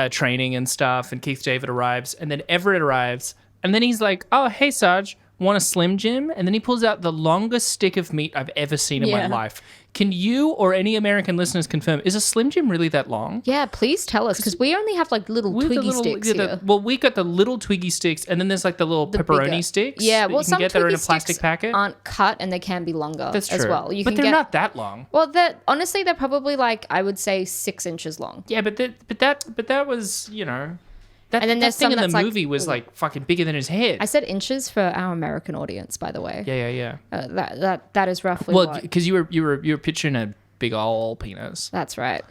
training and stuff, and Keith David arrives, and then Everett arrives, and then he's like, oh, hey, Sarge, want a Slim Jim? And then he pulls out the longest stick of meat I've ever seen in my life. Can you or any American listeners confirm, is a Slim Jim really that long? Yeah, please tell us, because we only have like little twiggy sticks here. Well, we got the little twiggy sticks, and then there's like the little pepperoni bigger sticks. Yeah, that well, you can some get that are in a twiggy plastic sticks packet. aren't cut, and they can be longer That's true. as well. But they're not that long. Well, honestly, they're probably like, I would say 6 inches long. Yeah, but that was, you know... And then there's that thing some in the that's movie was like fucking bigger than his head. I said inches for our American audience, by the way. Yeah. That is roughly because you were picturing a big ol' penis. That's right.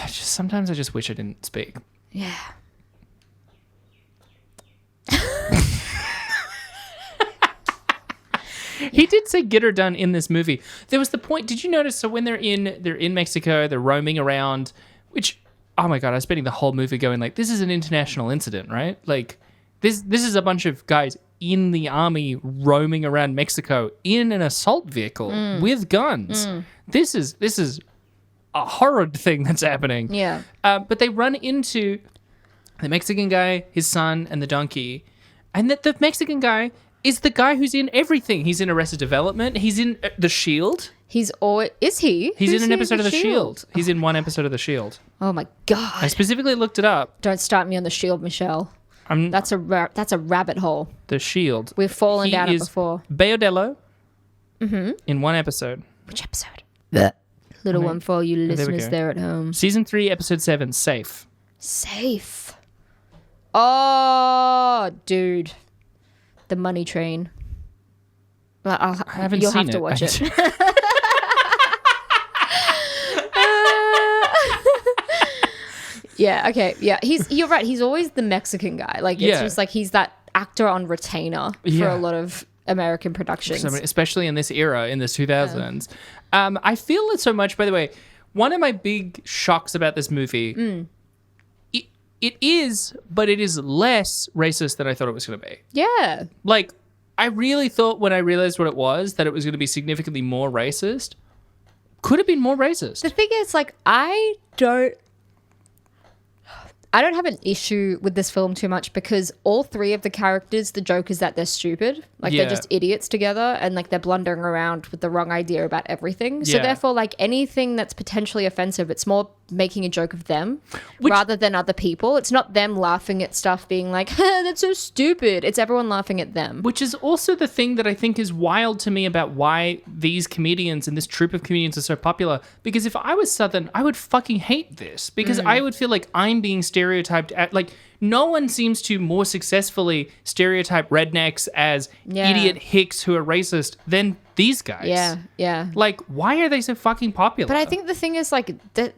Sometimes I just wish I didn't speak. Yeah. He did say "get her done" in this movie. There was the point. Did you notice? So when they're in Mexico, they're roaming around. Which, oh my god, I was spending the whole movie going like, this is an international incident, right? Like, this is a bunch of guys in the army roaming around Mexico in an assault vehicle with guns. This is a horrid thing that's happening. Yeah. But they run into the Mexican guy, his son, and the donkey, and that the Mexican guy is the guy who's in everything. He's in Arrested Development. He's in The Shield. Is he? He's Who's in an he episode of The Shield. He's in one episode of The Shield. Oh my god! I specifically looked it up. Don't start me on The Shield, Michelle. That's a rabbit hole. The Shield. We've fallen down it is before. Bayodello in one episode. Which episode? Little one for all you listeners there at home. Season 3, episode 7, Safe. Safe. Oh, dude. The Money Train. I haven't You'll seen have to watch it. Yeah, okay. Yeah, you're right. He's always the Mexican guy. Like, it's just like he's that actor on retainer for a lot of American productions. Especially in this era, in the 2000s. I feel it so much, by the way. One of my big shocks about this movie, it is less racist than I thought it was going to be. Yeah. Like, I really thought when I realized what it was, that it was going to be significantly more racist. Could have been more racist. The thing is, like, I don't have an issue with this film too much because all three of the characters, the joke is that they're stupid. Like, they're just idiots together and, like, they're blundering around with the wrong idea about everything. So, therefore, like, anything that's potentially offensive, it's more making a joke of them rather than other people. It's not them laughing at stuff being like, that's so stupid. It's everyone laughing at them. Which is also the thing that I think is wild to me about why these comedians and this troupe of comedians are so popular. Because if I was Southern, I would fucking hate this. Because I would feel like I'm being stereotyped at, like, no one seems to more successfully stereotype rednecks as idiot hicks who are racist than these guys. Yeah, yeah. Like, why are they so fucking popular? But I think the thing is, like, the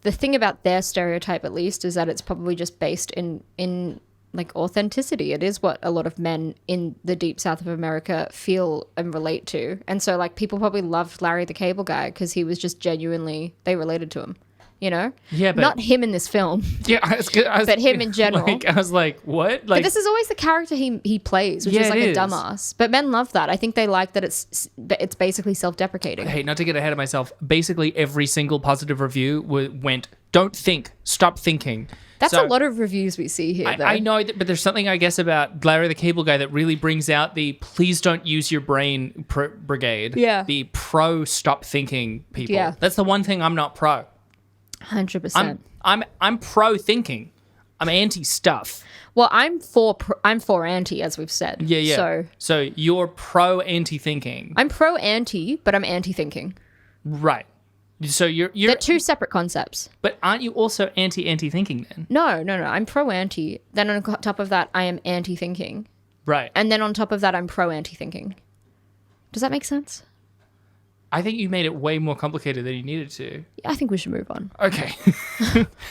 thing about their stereotype, at least, is that it's probably just based in like authenticity. It is what a lot of men in the deep south of America feel and relate to. And so, like, people probably loved Larry the Cable Guy because he was just genuinely, they related to him. You know? Yeah, but... Not him in this film. Yeah, but him in general. Like, I was like, what? Like, but this is always the character he plays, which is like a dumbass. But men love that. I think they like that it's basically self-deprecating. Hey, not to get ahead of myself, basically every single positive review went, don't think, stop thinking. That's a lot of reviews we see here, though. I know, but there's something, I guess, about Larry the Cable Guy that really brings out the please don't use your brain brigade. Yeah. The pro stop thinking people. Yeah. That's the one thing I'm not pro. 100%. I'm pro thinking. I'm anti stuff. Well, I'm for anti, as we've said. Yeah. So you're pro anti thinking. I'm pro anti, but I'm anti thinking. Right. So you're They're two separate concepts. But aren't you also anti thinking then? No. I'm pro anti. Then on top of that, I am anti thinking. Right. And then on top of that, I'm pro anti thinking. Does that make sense? I think you made it way more complicated than you needed to. I think we should move on. Okay.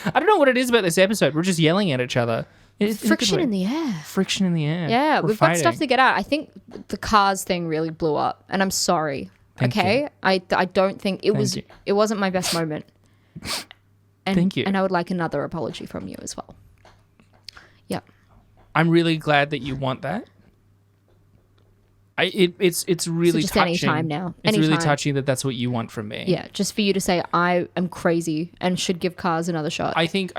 I don't know what it is about this episode. We're just yelling at each other. Friction in the air. Friction in the air. Yeah, we've got stuff to get out. I think the cars thing really blew up, and I'm sorry. Thank you. I don't think it was. It wasn't my best moment. And, Thank you. And I would like another apology from you as well. Yeah. I'm really glad that you want that. It's really just touching. anytime now. It's really Anytime. touching that that's what you want from me. Yeah, just for you to say I am crazy and should give cars another shot. I think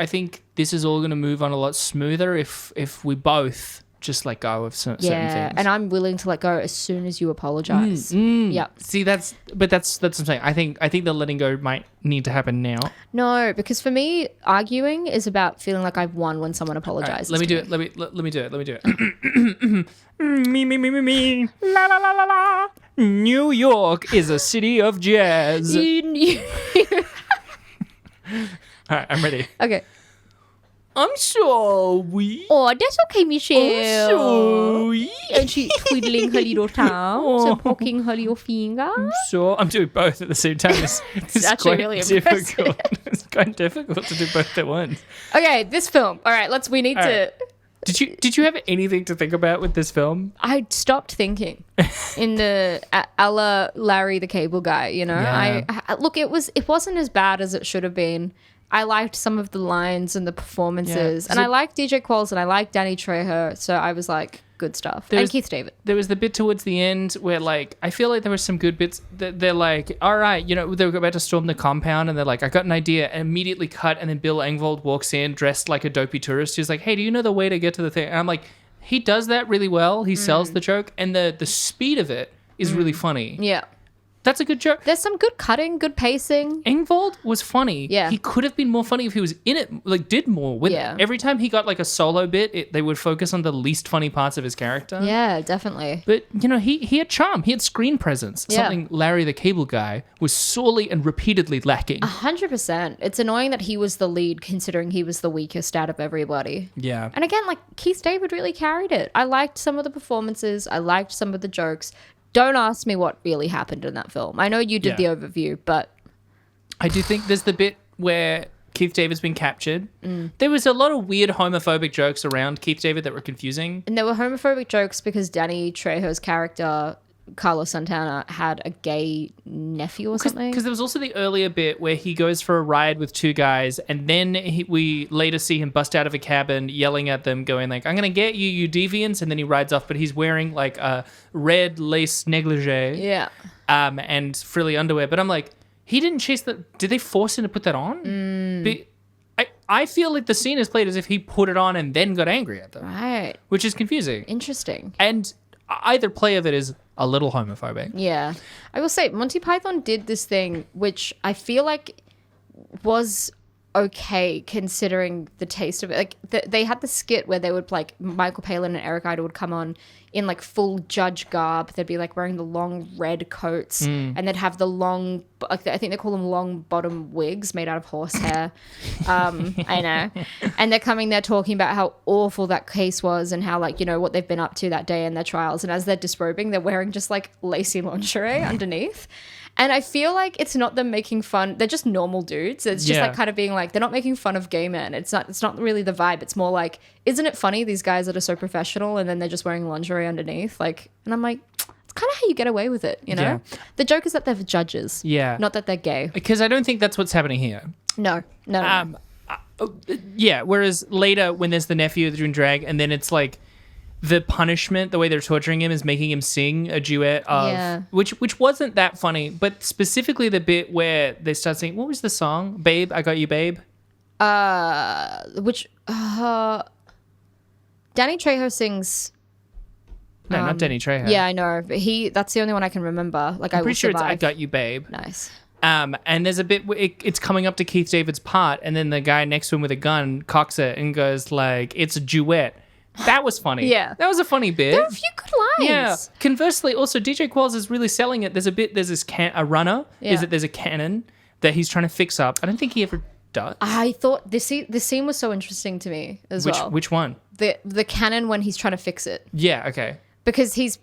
this is all going to move on a lot smoother if we both just let go of certain things. And I'm willing to let go as soon as you apologize. Yeah. See, that's what I'm saying. I think the letting go might need to happen now. No, because for me, arguing is about feeling like I've won when someone apologizes. Let me do it. Let me do it. Me. La la la la la. New York is a city of jazz. All right, I'm ready. Okay. I'm sorry. Oh, that's okay, Michelle. I'm sorry. And she's twiddling her little thumbs and poking her little finger. I'm doing both at the same time. It's actually quite really difficult. It's quite difficult to do both at once. Okay, this film. All right, we need to Did you have anything to think about with this film? I stopped thinking in the a la Larry the Cable Guy, you know. Yeah. Look, it wasn't as bad as it should have been. I liked some of the lines and the performances, and I liked DJ Qualls and I liked Danny Trejo, so I was like, good stuff. And Keith David. There was the bit towards the end where, like, I feel like there were some good bits. They're like, all right, you know, they're about to storm the compound, and they're like, I got an idea, and immediately cut, and then Bill Engvall walks in dressed like a dopey tourist. He's like, hey, do you know the way to get to the thing? And I'm like, he does that really well. He sells the joke, and the speed of it is really funny. Yeah. That's a good joke. There's some good cutting, good pacing. Engvall was funny. Yeah. He could have been more funny if he was in it, like, did more with it. Every time he got, like, a solo bit, they would focus on the least funny parts of his character. Yeah, definitely. But, you know, he had charm. He had screen presence. Yeah. Something Larry the Cable Guy was sorely and repeatedly lacking. 100%. It's annoying that he was the lead considering he was the weakest out of everybody. Yeah. And again, like, Keith David really carried it. I liked some of the performances. I liked some of the jokes. Don't ask me what really happened in that film. I know you did the overview, but... I do think there's the bit where Keith David's been captured. There was a lot of weird homophobic jokes around Keith David that were confusing. And there were homophobic jokes because Danny Trejo's character, Carlos Santana, had a gay nephew or something. Because there was also the earlier bit where he goes for a ride with two guys, and then we later see him bust out of a cabin yelling at them, going like, I'm going to get you, you deviants, and then he rides off, but he's wearing like a red lace negligee and frilly underwear. But I'm like, he didn't chase the... Did they force him to put that on? I feel like the scene is played as if he put it on and then got angry at them. Right. Which is confusing. Interesting. And either play of it is a little homophobic. Yeah. I will say, Monty Python did this thing, which I feel like was okay considering the taste of it. Like, they had the skit where they would, like, Michael Palin and Eric Idle would come on in, like, full judge garb. They'd be, like, wearing the long red coats, and they'd have the long, like, I think they call them long bottom wigs made out of horsehair. I know. And they're coming there talking about how awful that case was and how, like, you know, what they've been up to that day in their trials. And as they're disrobing, they're wearing just, like, lacy lingerie underneath. And I feel like it's not them making fun. They're just normal dudes. It's just like kind of being like, they're not making fun of gay men. It's not really the vibe. It's more like, isn't it funny, these guys that are so professional and then they're just wearing lingerie underneath? Like, and I'm like, it's kind of how you get away with it, you know? Yeah. The joke is that they're judges. Yeah. Not that they're gay. Because I don't think that's what's happening here. No. Yeah, whereas later when there's the nephew doing drag, and then it's like, the punishment, the way they're torturing him is making him sing a duet of which wasn't that funny, but specifically the bit where they start singing, what was the song? Babe, I Got You, Babe? Which Danny Trejo sings. No, not Danny Trejo. Yeah, I know. But that's the only one I can remember. Like, I'm pretty sure it's I Got You, Babe. Nice. And there's a bit where it's coming up to Keith David's part, and then the guy next to him with a gun cocks it and goes like, it's a duet. That was funny. Yeah. That was a funny bit. There were a few good lines. Yeah. Conversely, also, DJ Qualls is really selling it. There's this a runner, is that there's a cannon that he's trying to fix up. I don't think he ever does. I thought this scene was so interesting to me as well. Which one? The cannon when he's trying to fix it. Yeah, okay. Because he's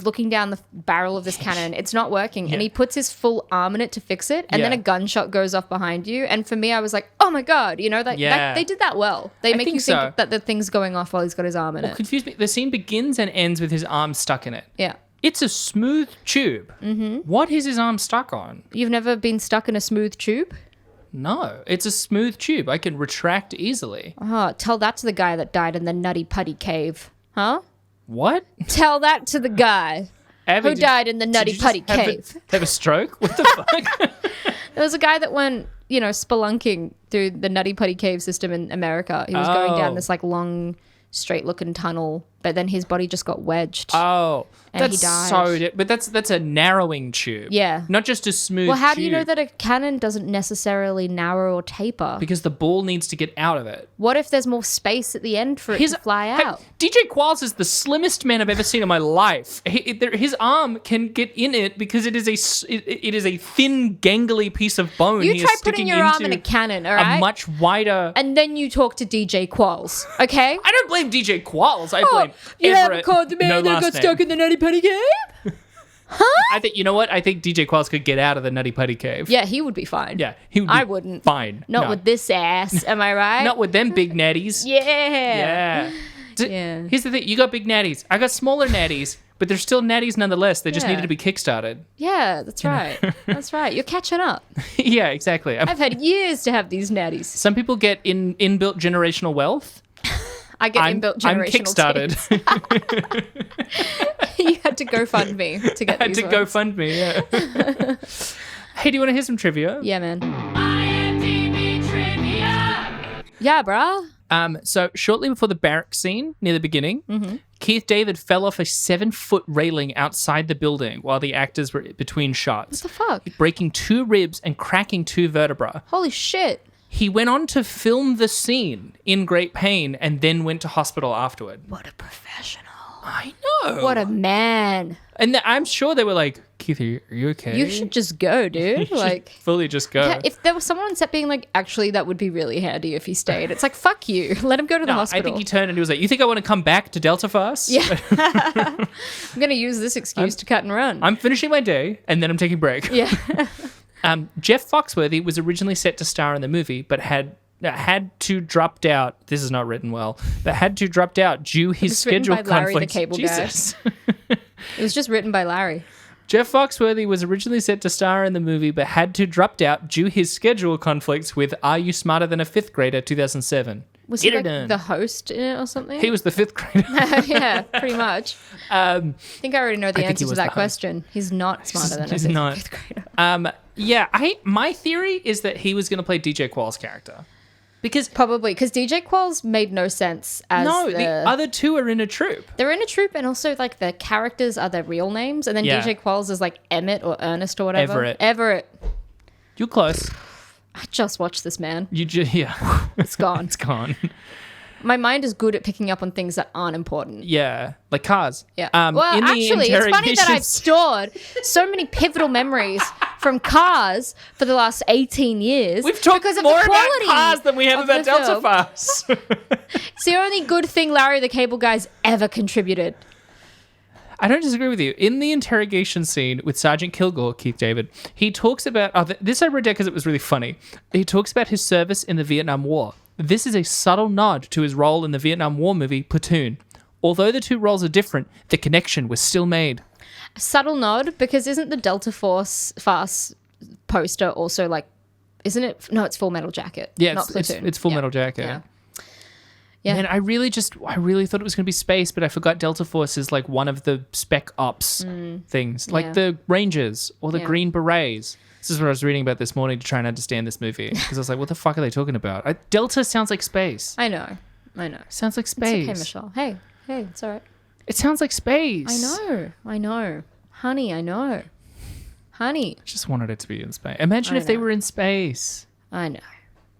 looking down the barrel of this cannon. It's not working. And he puts his full arm in it to fix it. And then a gunshot goes off behind you. And for me, I was like, oh my God, you know, that they did that well. They make you think that the thing's going off while he's got his arm in it. Confused me. The scene begins and ends with his arm stuck in it. Yeah. It's a smooth tube. Mm-hmm. What is his arm stuck on? You've never been stuck in a smooth tube? No, it's a smooth tube. I can retract easily. Oh, tell that to the guy that died in the Nutty Putty Cave. Huh? What? Tell that to the guy who died in the Nutty Putty Cave. Have a stroke? What the fuck? There was a guy that went, spelunking through the Nutty Putty Cave system in America. He was going down this like long, straight-looking tunnel, but then his body just got wedged. Oh, and that's he died. but that's a narrowing tube. Yeah, not just a smooth. Well, how tube. do you know that a cannon doesn't necessarily narrow or taper? Because the ball needs to get out of it. What if there's more space at the end for it to fly out? DJ Qualls is the slimmest man I've ever seen in my life. His arm can get in it because it is a thin, gangly piece of bone. You try putting your arm in a cannon, all right? A much wider. And then you talk to DJ Qualls, okay? I don't blame DJ Qualls. I blame you Everett. haven't called the man that got stuck in the Nutty Putty Cave? Huh? I think, you know what? I think DJ Qualls could get out of the Nutty Putty Cave. Yeah, he would be fine. Yeah, he would be I wouldn't. Fine. Not with this ass, am I right? Not with them big natties. Yeah. Yeah. Here's the thing. You got big natties. I got smaller natties, but they're still natties nonetheless. They just Yeah. needed to be kickstarted. Yeah, that's right. That's right. You're catching up. Yeah, exactly. I've had years to have these natties. Some people get inbuilt generational wealth. I get inbuilt generational I'm kickstarted. You had to GoFundMe to get I had these to ones. GoFundMe, yeah. Hey, do you want to hear some trivia? Yeah, man. Yeah, bruh. So shortly before the barrack scene near the beginning, Keith David fell off a 7-foot railing outside the building while the actors were between shots, What the fuck? breaking 2 ribs and cracking 2 vertebrae. Holy shit. He went on to film the scene in great pain and then went to hospital afterward. What a professional. I know. What a man. And I'm sure they were like, Keith, are you okay? You should just go, dude. Like, fully just go. yeah, if there was someone on set being like, actually, that would be really handy if he stayed. It's like, fuck you. Let him go to the No, hospital. I think he turned and he was like, you think I want to come back to Delta Farce? Yeah. I'm going to use this excuse to cut and run. I'm finishing my day and then I'm taking a break. yeah. Jeff Foxworthy was originally set to star in the movie, but had to dropped out. This is not written well, but had to dropped out due his was written schedule by Larry the conflicts. Cable Guy. Jesus. It was just written by Larry. Jeff Foxworthy was originally set to star in the movie, but had to dropped out due his schedule conflicts with Are You Smarter Than a Fifth Grader 2007. Was he Get her like done. the host in it or something? He was the 5th grader. yeah, pretty much. I think I already know the think he answer to was that the host. question. He's not smarter than He's a not. fifth grader. Yeah, my theory is that he was going to play DJ Qual's character. Because Probably, because DJ Qualls made no sense as the other 2 are in a troupe. They're in a troupe, and also like the characters are their real names, and then Yeah. DJ Qualls is like Emmett or Ernest or whatever. Everett. You're close. I just watched this, man. Yeah. It's gone. It's gone. My mind is good at picking up on things that aren't important. Yeah, like Cars. Yeah. Well, actually, it's funny that I've stored so many pivotal memories from Cars for the last 18 years. We've talked because of more the about quality Cars than we have of about the Delta film. Farce. It's the only good thing Larry the Cable Guy's ever contributed. I don't disagree with you. In the interrogation scene with Sergeant Kilgore, Keith David, he talks about... this I read down because it was really funny. He talks about his service in the Vietnam War. This is a subtle nod to his role in the Vietnam War movie Platoon. Although the 2 roles are different, the connection was still made. A subtle nod, because isn't the Delta Farce poster also like... Isn't it... No, it's Full Metal Jacket. Yeah, not Platoon. it's Full Yeah. Metal Jacket. Yeah. Yeah. Man, I really thought it was going to be space, but I forgot Delta Force is like one of the spec ops things, like Yeah. the Rangers or the Yeah. Green Berets. This is what I was reading about this morning to try and understand this movie because I was like, what the fuck are they talking about? Delta sounds like space. I know. Sounds like It's space. okay, Michelle. Hey, it's all right. It sounds like space. I know. Honey, I know. Honey, I just wanted it to be in space. Imagine I if they know. were in space. I know.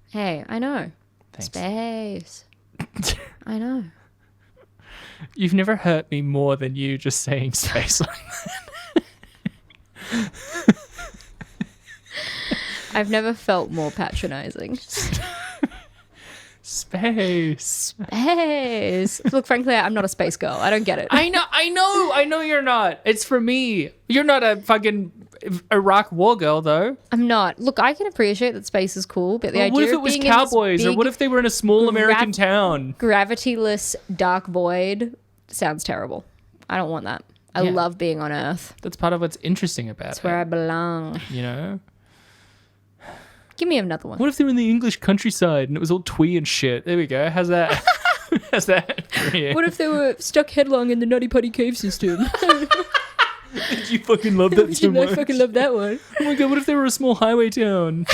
Hey, I know. Thanks. Space. I know. You've never hurt me more than you just saying space like that. I've never felt more patronizing. Space. Space. Look, frankly, I'm not a space girl. I don't get it. I know you're not. It's for me. You're not a fucking Iraq war girl, though. I'm not. Look, I can appreciate that space is cool, but the Well, idea what if of it was being in this cowboys, or big, what if they were in a small American town? gravityless dark void sounds terrible. I don't want that. I Yeah. love being on Earth. That's part of what's interesting about It's it. where I belong. You know? Give me another one. What if they were in the English countryside and it was all twee and shit? There we go. How's that? How's that? Yeah. What if they were stuck headlong in the Nutty Putty cave system? Did you fucking love that so much? I fucking love that one. Oh my god, what if they were a small highway town?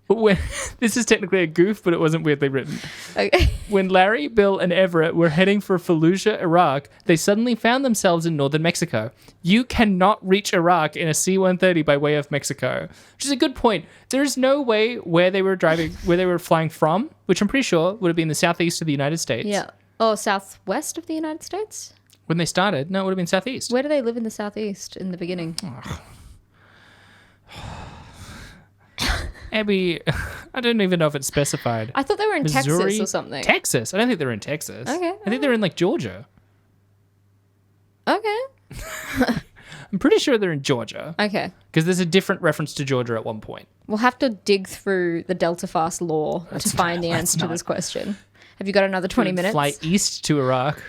When, this is technically a goof, but it wasn't weirdly written. Okay. When Larry, Bill, and Everett were heading for Fallujah, Iraq, they suddenly found themselves in northern Mexico. You cannot reach Iraq in a C-130 by way of Mexico, which is a good point. There's no way where they were flying from, which I'm pretty sure would have been the southeast of the United States. Yeah. Oh, southwest of the United States? When they started, no, it would have been southeast. Where do they live in the southeast in the beginning? Abby, I don't even know if it's specified. I thought they were in Missouri? Texas or something. Texas? I don't think they're in Texas. Okay, I think they're in like Georgia. Okay. I'm pretty sure they're in Georgia Okay. because there's a different reference to Georgia at one point. We'll have to dig through the Delta Farce lore to find the answer to this question. Have you got another 20 minutes? Fly east to Iraq.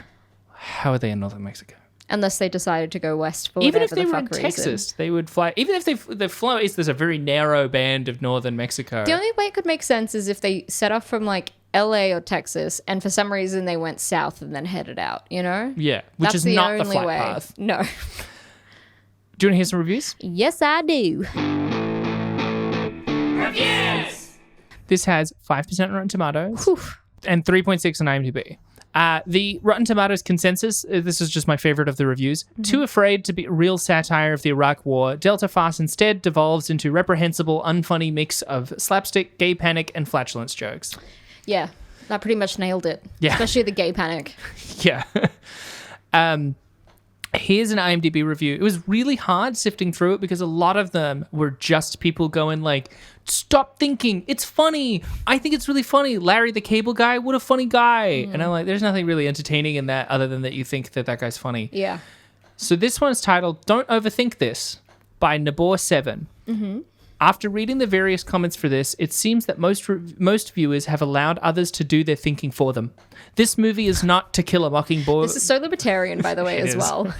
How are they in northern Mexico? Unless they decided to go west for Even if whatever they the were in fuck reason. Texas, they would fly. Even if they fly east, there's a very narrow band of northern Mexico. The only way it could make sense is if they set off from like LA or Texas, and for some reason they went south and then headed out. You know? Yeah, which That's is the not the only flight way. path. No. Do you want to hear some reviews? Yes, I do. Reviews. This has 5% on Rotten Tomatoes Whew. and 3.6 on IMDb. The Rotten Tomatoes consensus, this is just my favorite of the reviews. Too afraid to be a real satire of the Iraq War, Delta Farce instead devolves into reprehensible, unfunny mix of slapstick, gay panic, and flatulence jokes. Yeah, that pretty much nailed it. Yeah. Especially the gay panic. Yeah. Here's an IMDb review. It was really hard sifting through it because a lot of them were just people going like, stop thinking, it's funny. I think it's really funny. Larry the Cable Guy, what a funny guy. And I'm like, there's nothing really entertaining in that other than that you think that guy's funny. Yeah. So this one's titled Don't Overthink This by Nabor7. Mm-hmm. After reading the various comments for this, it seems that most viewers have allowed others to do their thinking for them. This movie is not To Kill a Mockingbird. This is so libertarian, by the way, as is. well.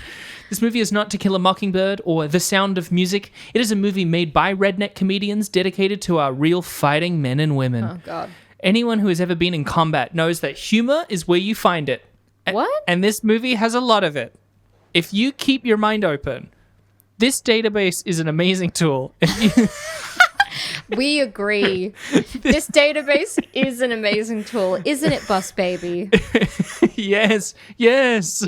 This movie is not To Kill a Mockingbird or The Sound of Music. It is a movie made by redneck comedians dedicated to our real fighting men and women. Oh, God. Anyone who has ever been in combat knows that humor is where you find it. What? And this movie has a lot of it. If you keep your mind open, this database is an amazing tool. We agree. This database is an amazing tool. Isn't it, Bus Baby? Yes. Yes.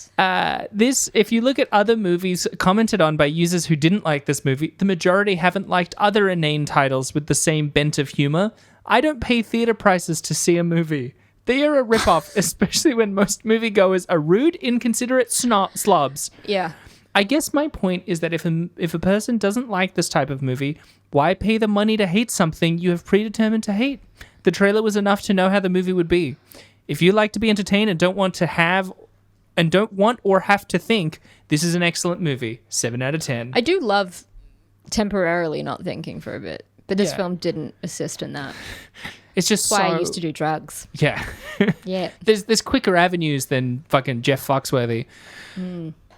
If you look at other movies commented on by users who didn't like this movie, the majority haven't liked other inane titles with the same bent of humor. I don't pay theater prices to see a movie. They are a ripoff, especially when most moviegoers are rude, inconsiderate slobs. Yeah. I guess my point is that if a person doesn't like this type of movie, why pay the money to hate something you have predetermined to hate? The trailer was enough to know how the movie would be. If you like to be entertained and don't want or have to think, this is an excellent movie. 7 out of 10. I do love temporarily not thinking for a bit, but this Yeah. film didn't assist in that. It's just That's why so... I used to do drugs. Yeah. Yeah. There's quicker avenues than fucking Jeff Foxworthy.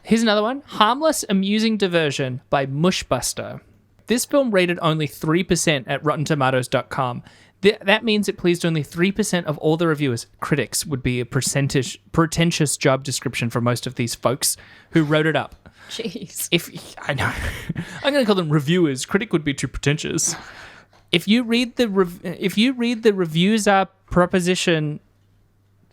Here's another one. Harmless, Amusing Diversion by Mushbuster. This film rated only 3% at RottenTomatoes.com. That means it pleased only 3% of all the reviewers. Critics would be a pretentious job description for most of these folks who wrote it up. Jeez. I know. I'm going to call them reviewers. Critic would be too pretentious. If you read the reviews are proposition...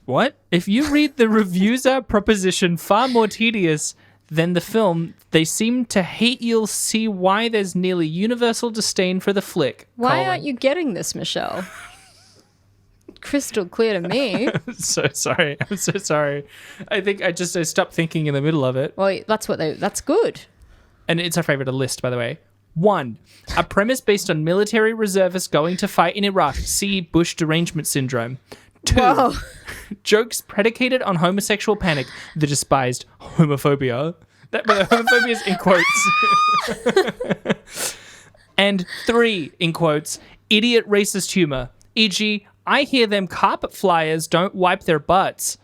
What? If you read the reviews are proposition far more tedious than the film, they seem to hate you'll see why there's nearly universal disdain for the flick. Why aren't you getting this, Michelle? Crystal clear to me. I'm so sorry. I think I stopped thinking in the middle of it. Well, that's good. And it's our favorite to list, by the way. 1. A premise based on military reservists going to fight in Iraq. See Bush derangement syndrome. 2. Whoa. Jokes predicated on homosexual panic, the despised homophobia. But the homophobia is in quotes. And 3, in quotes, idiot racist humor. E.g., I hear them carpet flyers don't wipe their butts.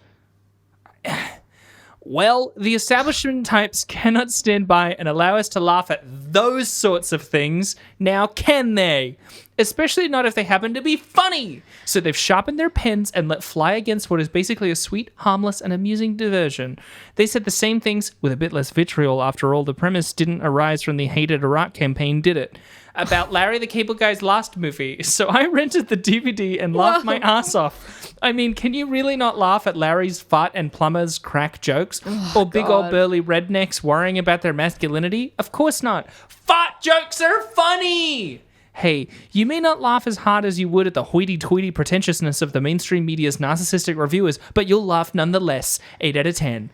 Well, the establishment types cannot stand by and allow us to laugh at those sorts of things. Now, can they? Especially not if they happen to be funny. So they've sharpened their pens and let fly against what is basically a sweet, harmless, and amusing diversion. They said the same things with a bit less vitriol. After all, the premise didn't arise from the hated Iraq campaign, did it? About Larry the Cable Guy's last movie. So I rented the DVD and laughed my ass off. I mean, can you really not laugh at Larry's fart and plumber's crack jokes? Or big old burly rednecks worrying about their masculinity? Of course not. Fart jokes are funny! Hey, you may not laugh as hard as you would at the hoity-toity pretentiousness of the mainstream media's narcissistic reviewers, but you'll laugh nonetheless. 8 out of 10.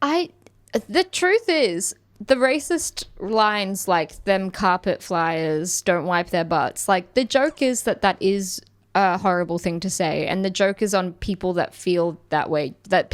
The truth is, the racist lines like them carpet flyers don't wipe their butts, like the joke is that is a horrible thing to say, and the joke is on people that feel that way, the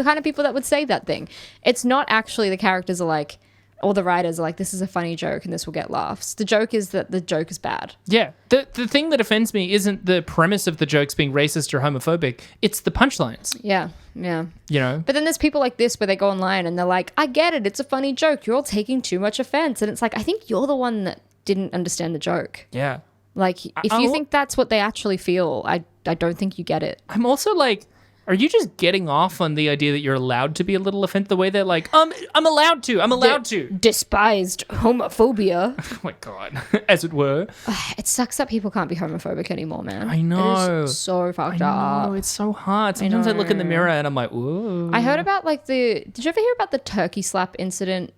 kind of people that would say that thing. It's not actually the characters are like, all the writers are like, this is a funny joke and this will get laughs. The joke is that the joke is bad. Yeah. The thing that offends me isn't the premise of the jokes being racist or homophobic. It's the punchlines. Yeah. You know? But then there's people like this where they go online and they're like, I get it. It's a funny joke. You're all taking too much offense. And it's like, I think you're the one that didn't understand the joke. Yeah. Like, if you think that's what they actually feel, I don't think you get it. I'm also like, are you just getting off on the idea that you're allowed to be a little offended the way they're like, I'm allowed to. Despised homophobia. Oh my God. As it were. It sucks that people can't be homophobic anymore, man. I know. It is so fucked up. It's so hard. Sometimes I look in the mirror and I'm like, ooh. I heard about did you ever hear about the turkey slap incident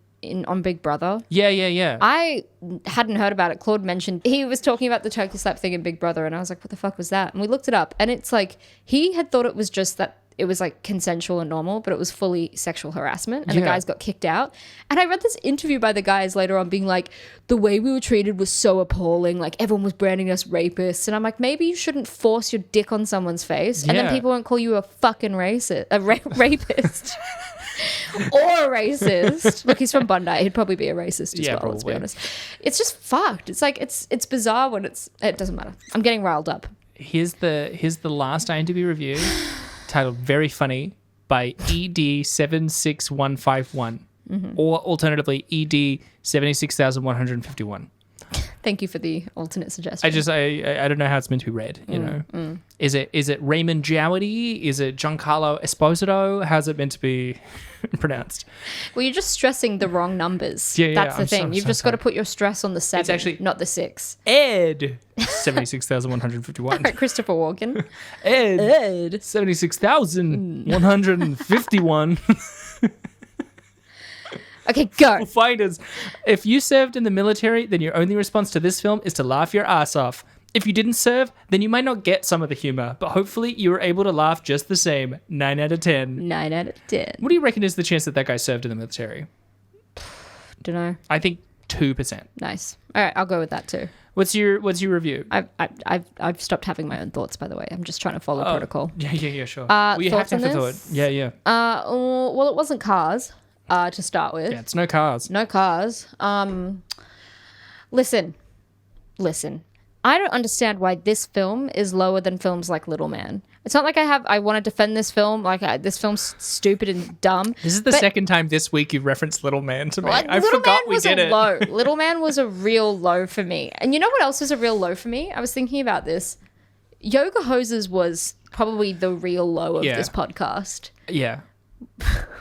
on Big Brother? Yeah. I hadn't heard about it. Claude mentioned he was talking about the turkey slap thing in Big Brother, and I was like, what the fuck was that? And we looked it up, and it's like he had thought it was just that it was like consensual and normal, but it was fully sexual harassment, and the guys got kicked out. And I read this interview by the guys later on being like, the way we were treated was so appalling, like everyone was branding us rapists. And I'm like, maybe you shouldn't force your dick on someone's face, and then people won't call you a fucking rapist. Or a racist. Look, he's from Bondi. He'd probably be a racist as well, probably. let's be honest. It's just fucked. It's like, it's bizarre when it doesn't matter. I'm getting riled up. Here's the last IMDb review titled Very Funny by ED76151 or alternatively ED 76151. Thank you for the alternate suggestion. I don't know how it's meant to be read, you know. Is it Raymond Jowdy? Is it Giancarlo Esposito? How's it meant to be pronounced? Well, you're just stressing the wrong numbers. Yeah, That's the thing. You've just got to put your stress on the 7, It's actually not the 6. Ed 76,151. Christopher Walken. Ed 76,151. Okay, go. Find us. If you served in the military, then your only response to this film is to laugh your ass off. If you didn't serve, then you might not get some of the humor, but hopefully you were able to laugh just the same. 9 out of 10. 9 out of 10. What do you reckon is the chance that guy served in the military? Don't know. I think 2%. Nice. All right, I'll go with that too. What's your review? I've stopped having my own thoughts, by the way. I'm just trying to follow protocol. Yeah, sure. Well, you have thoughts to on have a this? thought. Yeah. Well, it wasn't Cars to start with. Yeah, it's no cars. No cars. Listen. I don't understand why this film is lower than films like Little Man. It's not like I want to defend this film. Like, this film's stupid and dumb. This is the second time this week you've referenced Little Man to me. I Little forgot Man we was did a it. low. Little Man was a real low for me. And you know what else was a real low for me? I was thinking about this. Yoga Hoses was probably the real low of this podcast. Yeah.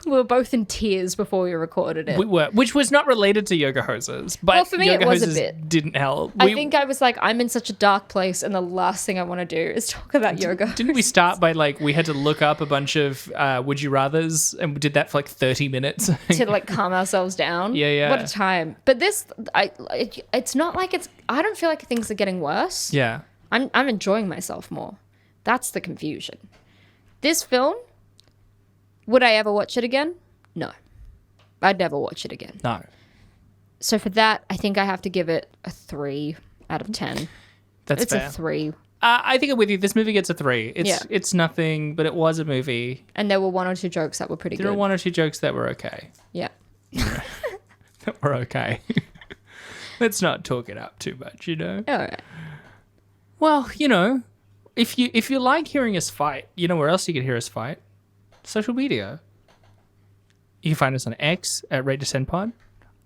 We were both in tears before we recorded it. We were, which was not related to Yoga Hoses, but Well, for me, Yoga it was a Hoses bit. didn't help. I think I was like, I'm in such a dark place, and the last thing I want to do is talk about yoga. Didn't we start by we had to look up a bunch of Would You Rathers, and we did that for 30 minutes to calm ourselves down? Yeah. What a time. But this, it's not like it's. I don't feel like things are getting worse. Yeah. I'm enjoying myself more. That's the confusion. This film. Would I ever watch it again? No. I'd never watch it again. No. So for that, I think I have to give it a 3 out of 10. That's it's fair. a 3. I think I'm with you. This movie gets a 3. Yeah. It's nothing, but it was a movie. And there were 1 or 2 jokes that were pretty good. There were 1 or 2 jokes that were okay. Yeah. That were okay. Let's not talk it up too much, you know? All right. Well, you know, if you like hearing us fight, you know where else you can hear us fight? Social media. You can find us on X at Rate Descend Pod,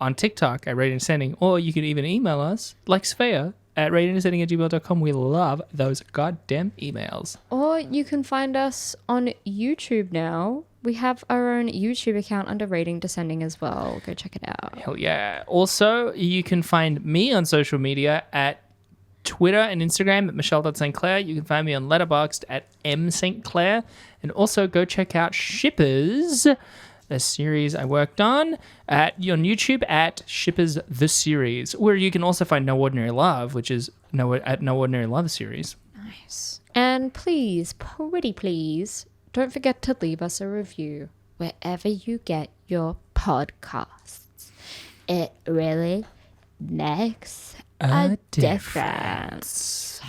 on TikTok at Rate Descending, or you can even email us, like Svea, at ratedescending@gmail.com. We love those goddamn emails. Or you can find us on YouTube now. We have our own YouTube account under Rating Descending as well. Go check it out. Hell yeah. Also, you can find me on social media at Twitter and Instagram at Michelle.St. You can find me on Letterboxd at M.St. And also go check out Shippers, a series I worked on on YouTube at Shippers the Series, where you can also find No Ordinary Love, which is at No Ordinary Love series. Nice. And please, pretty please, don't forget to leave us a review wherever you get your podcasts. It really makes a difference.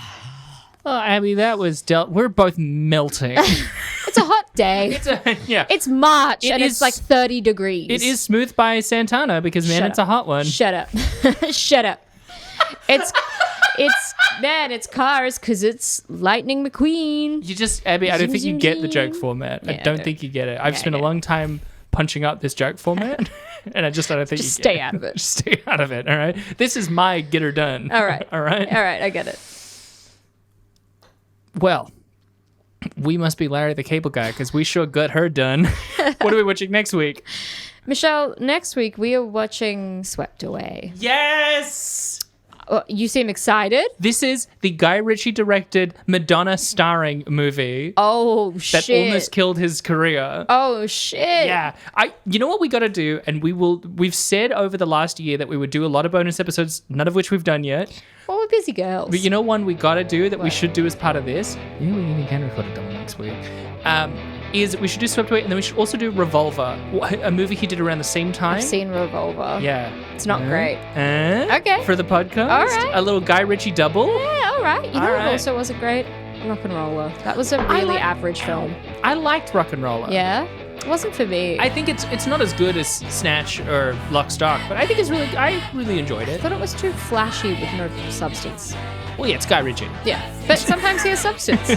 Oh, Abby, that was we're both melting. It's a hot day. Yeah. It's March and is- it's like 30 degrees. It is Smooth by Santana because, man, Shut it's a hot one. Shut up. Shut up. It's Cars because it's Lightning McQueen. You just, Abby, I don't think you get the joke format. I Yeah, don't think you get it. I've spent a long time punching up this joke format, and I don't think you Just get stay it. out of it. Just stay out of it, all right? This is my get her done. All right. All right? All right, I get it. Well, we must be Larry the Cable Guy because we sure got her done. What are we watching next week? Michelle, next week we are watching Swept Away. Yes! You seem excited. This is the Guy Ritchie directed Madonna starring movie Oh, that shit. almost killed his career. Oh, shit. Yeah. You know what we got to do, and we've said over the last year that we would do a lot of bonus episodes, none of which we've done yet. Well, we're busy girls. But you know one we got to do that we should do as part of this? Yeah, we can record a double next week. Is we should do Swept Away, and then we should also do Revolver, a movie he did around the same time. I've seen Revolver. Yeah. It's not great. Okay. For the podcast. All right. A little Guy Ritchie double. Yeah, all right. You know All what right. also wasn't great? Rock and Roller. That was a really average film. I liked Rock and Roller. Yeah? It wasn't for me. I think it's not as good as Snatch or Lock, Stock, but I think I really enjoyed I it. thought it was too flashy with no substance. Well, yeah, it's Guy Ritchie. Yeah. But sometimes he has substance.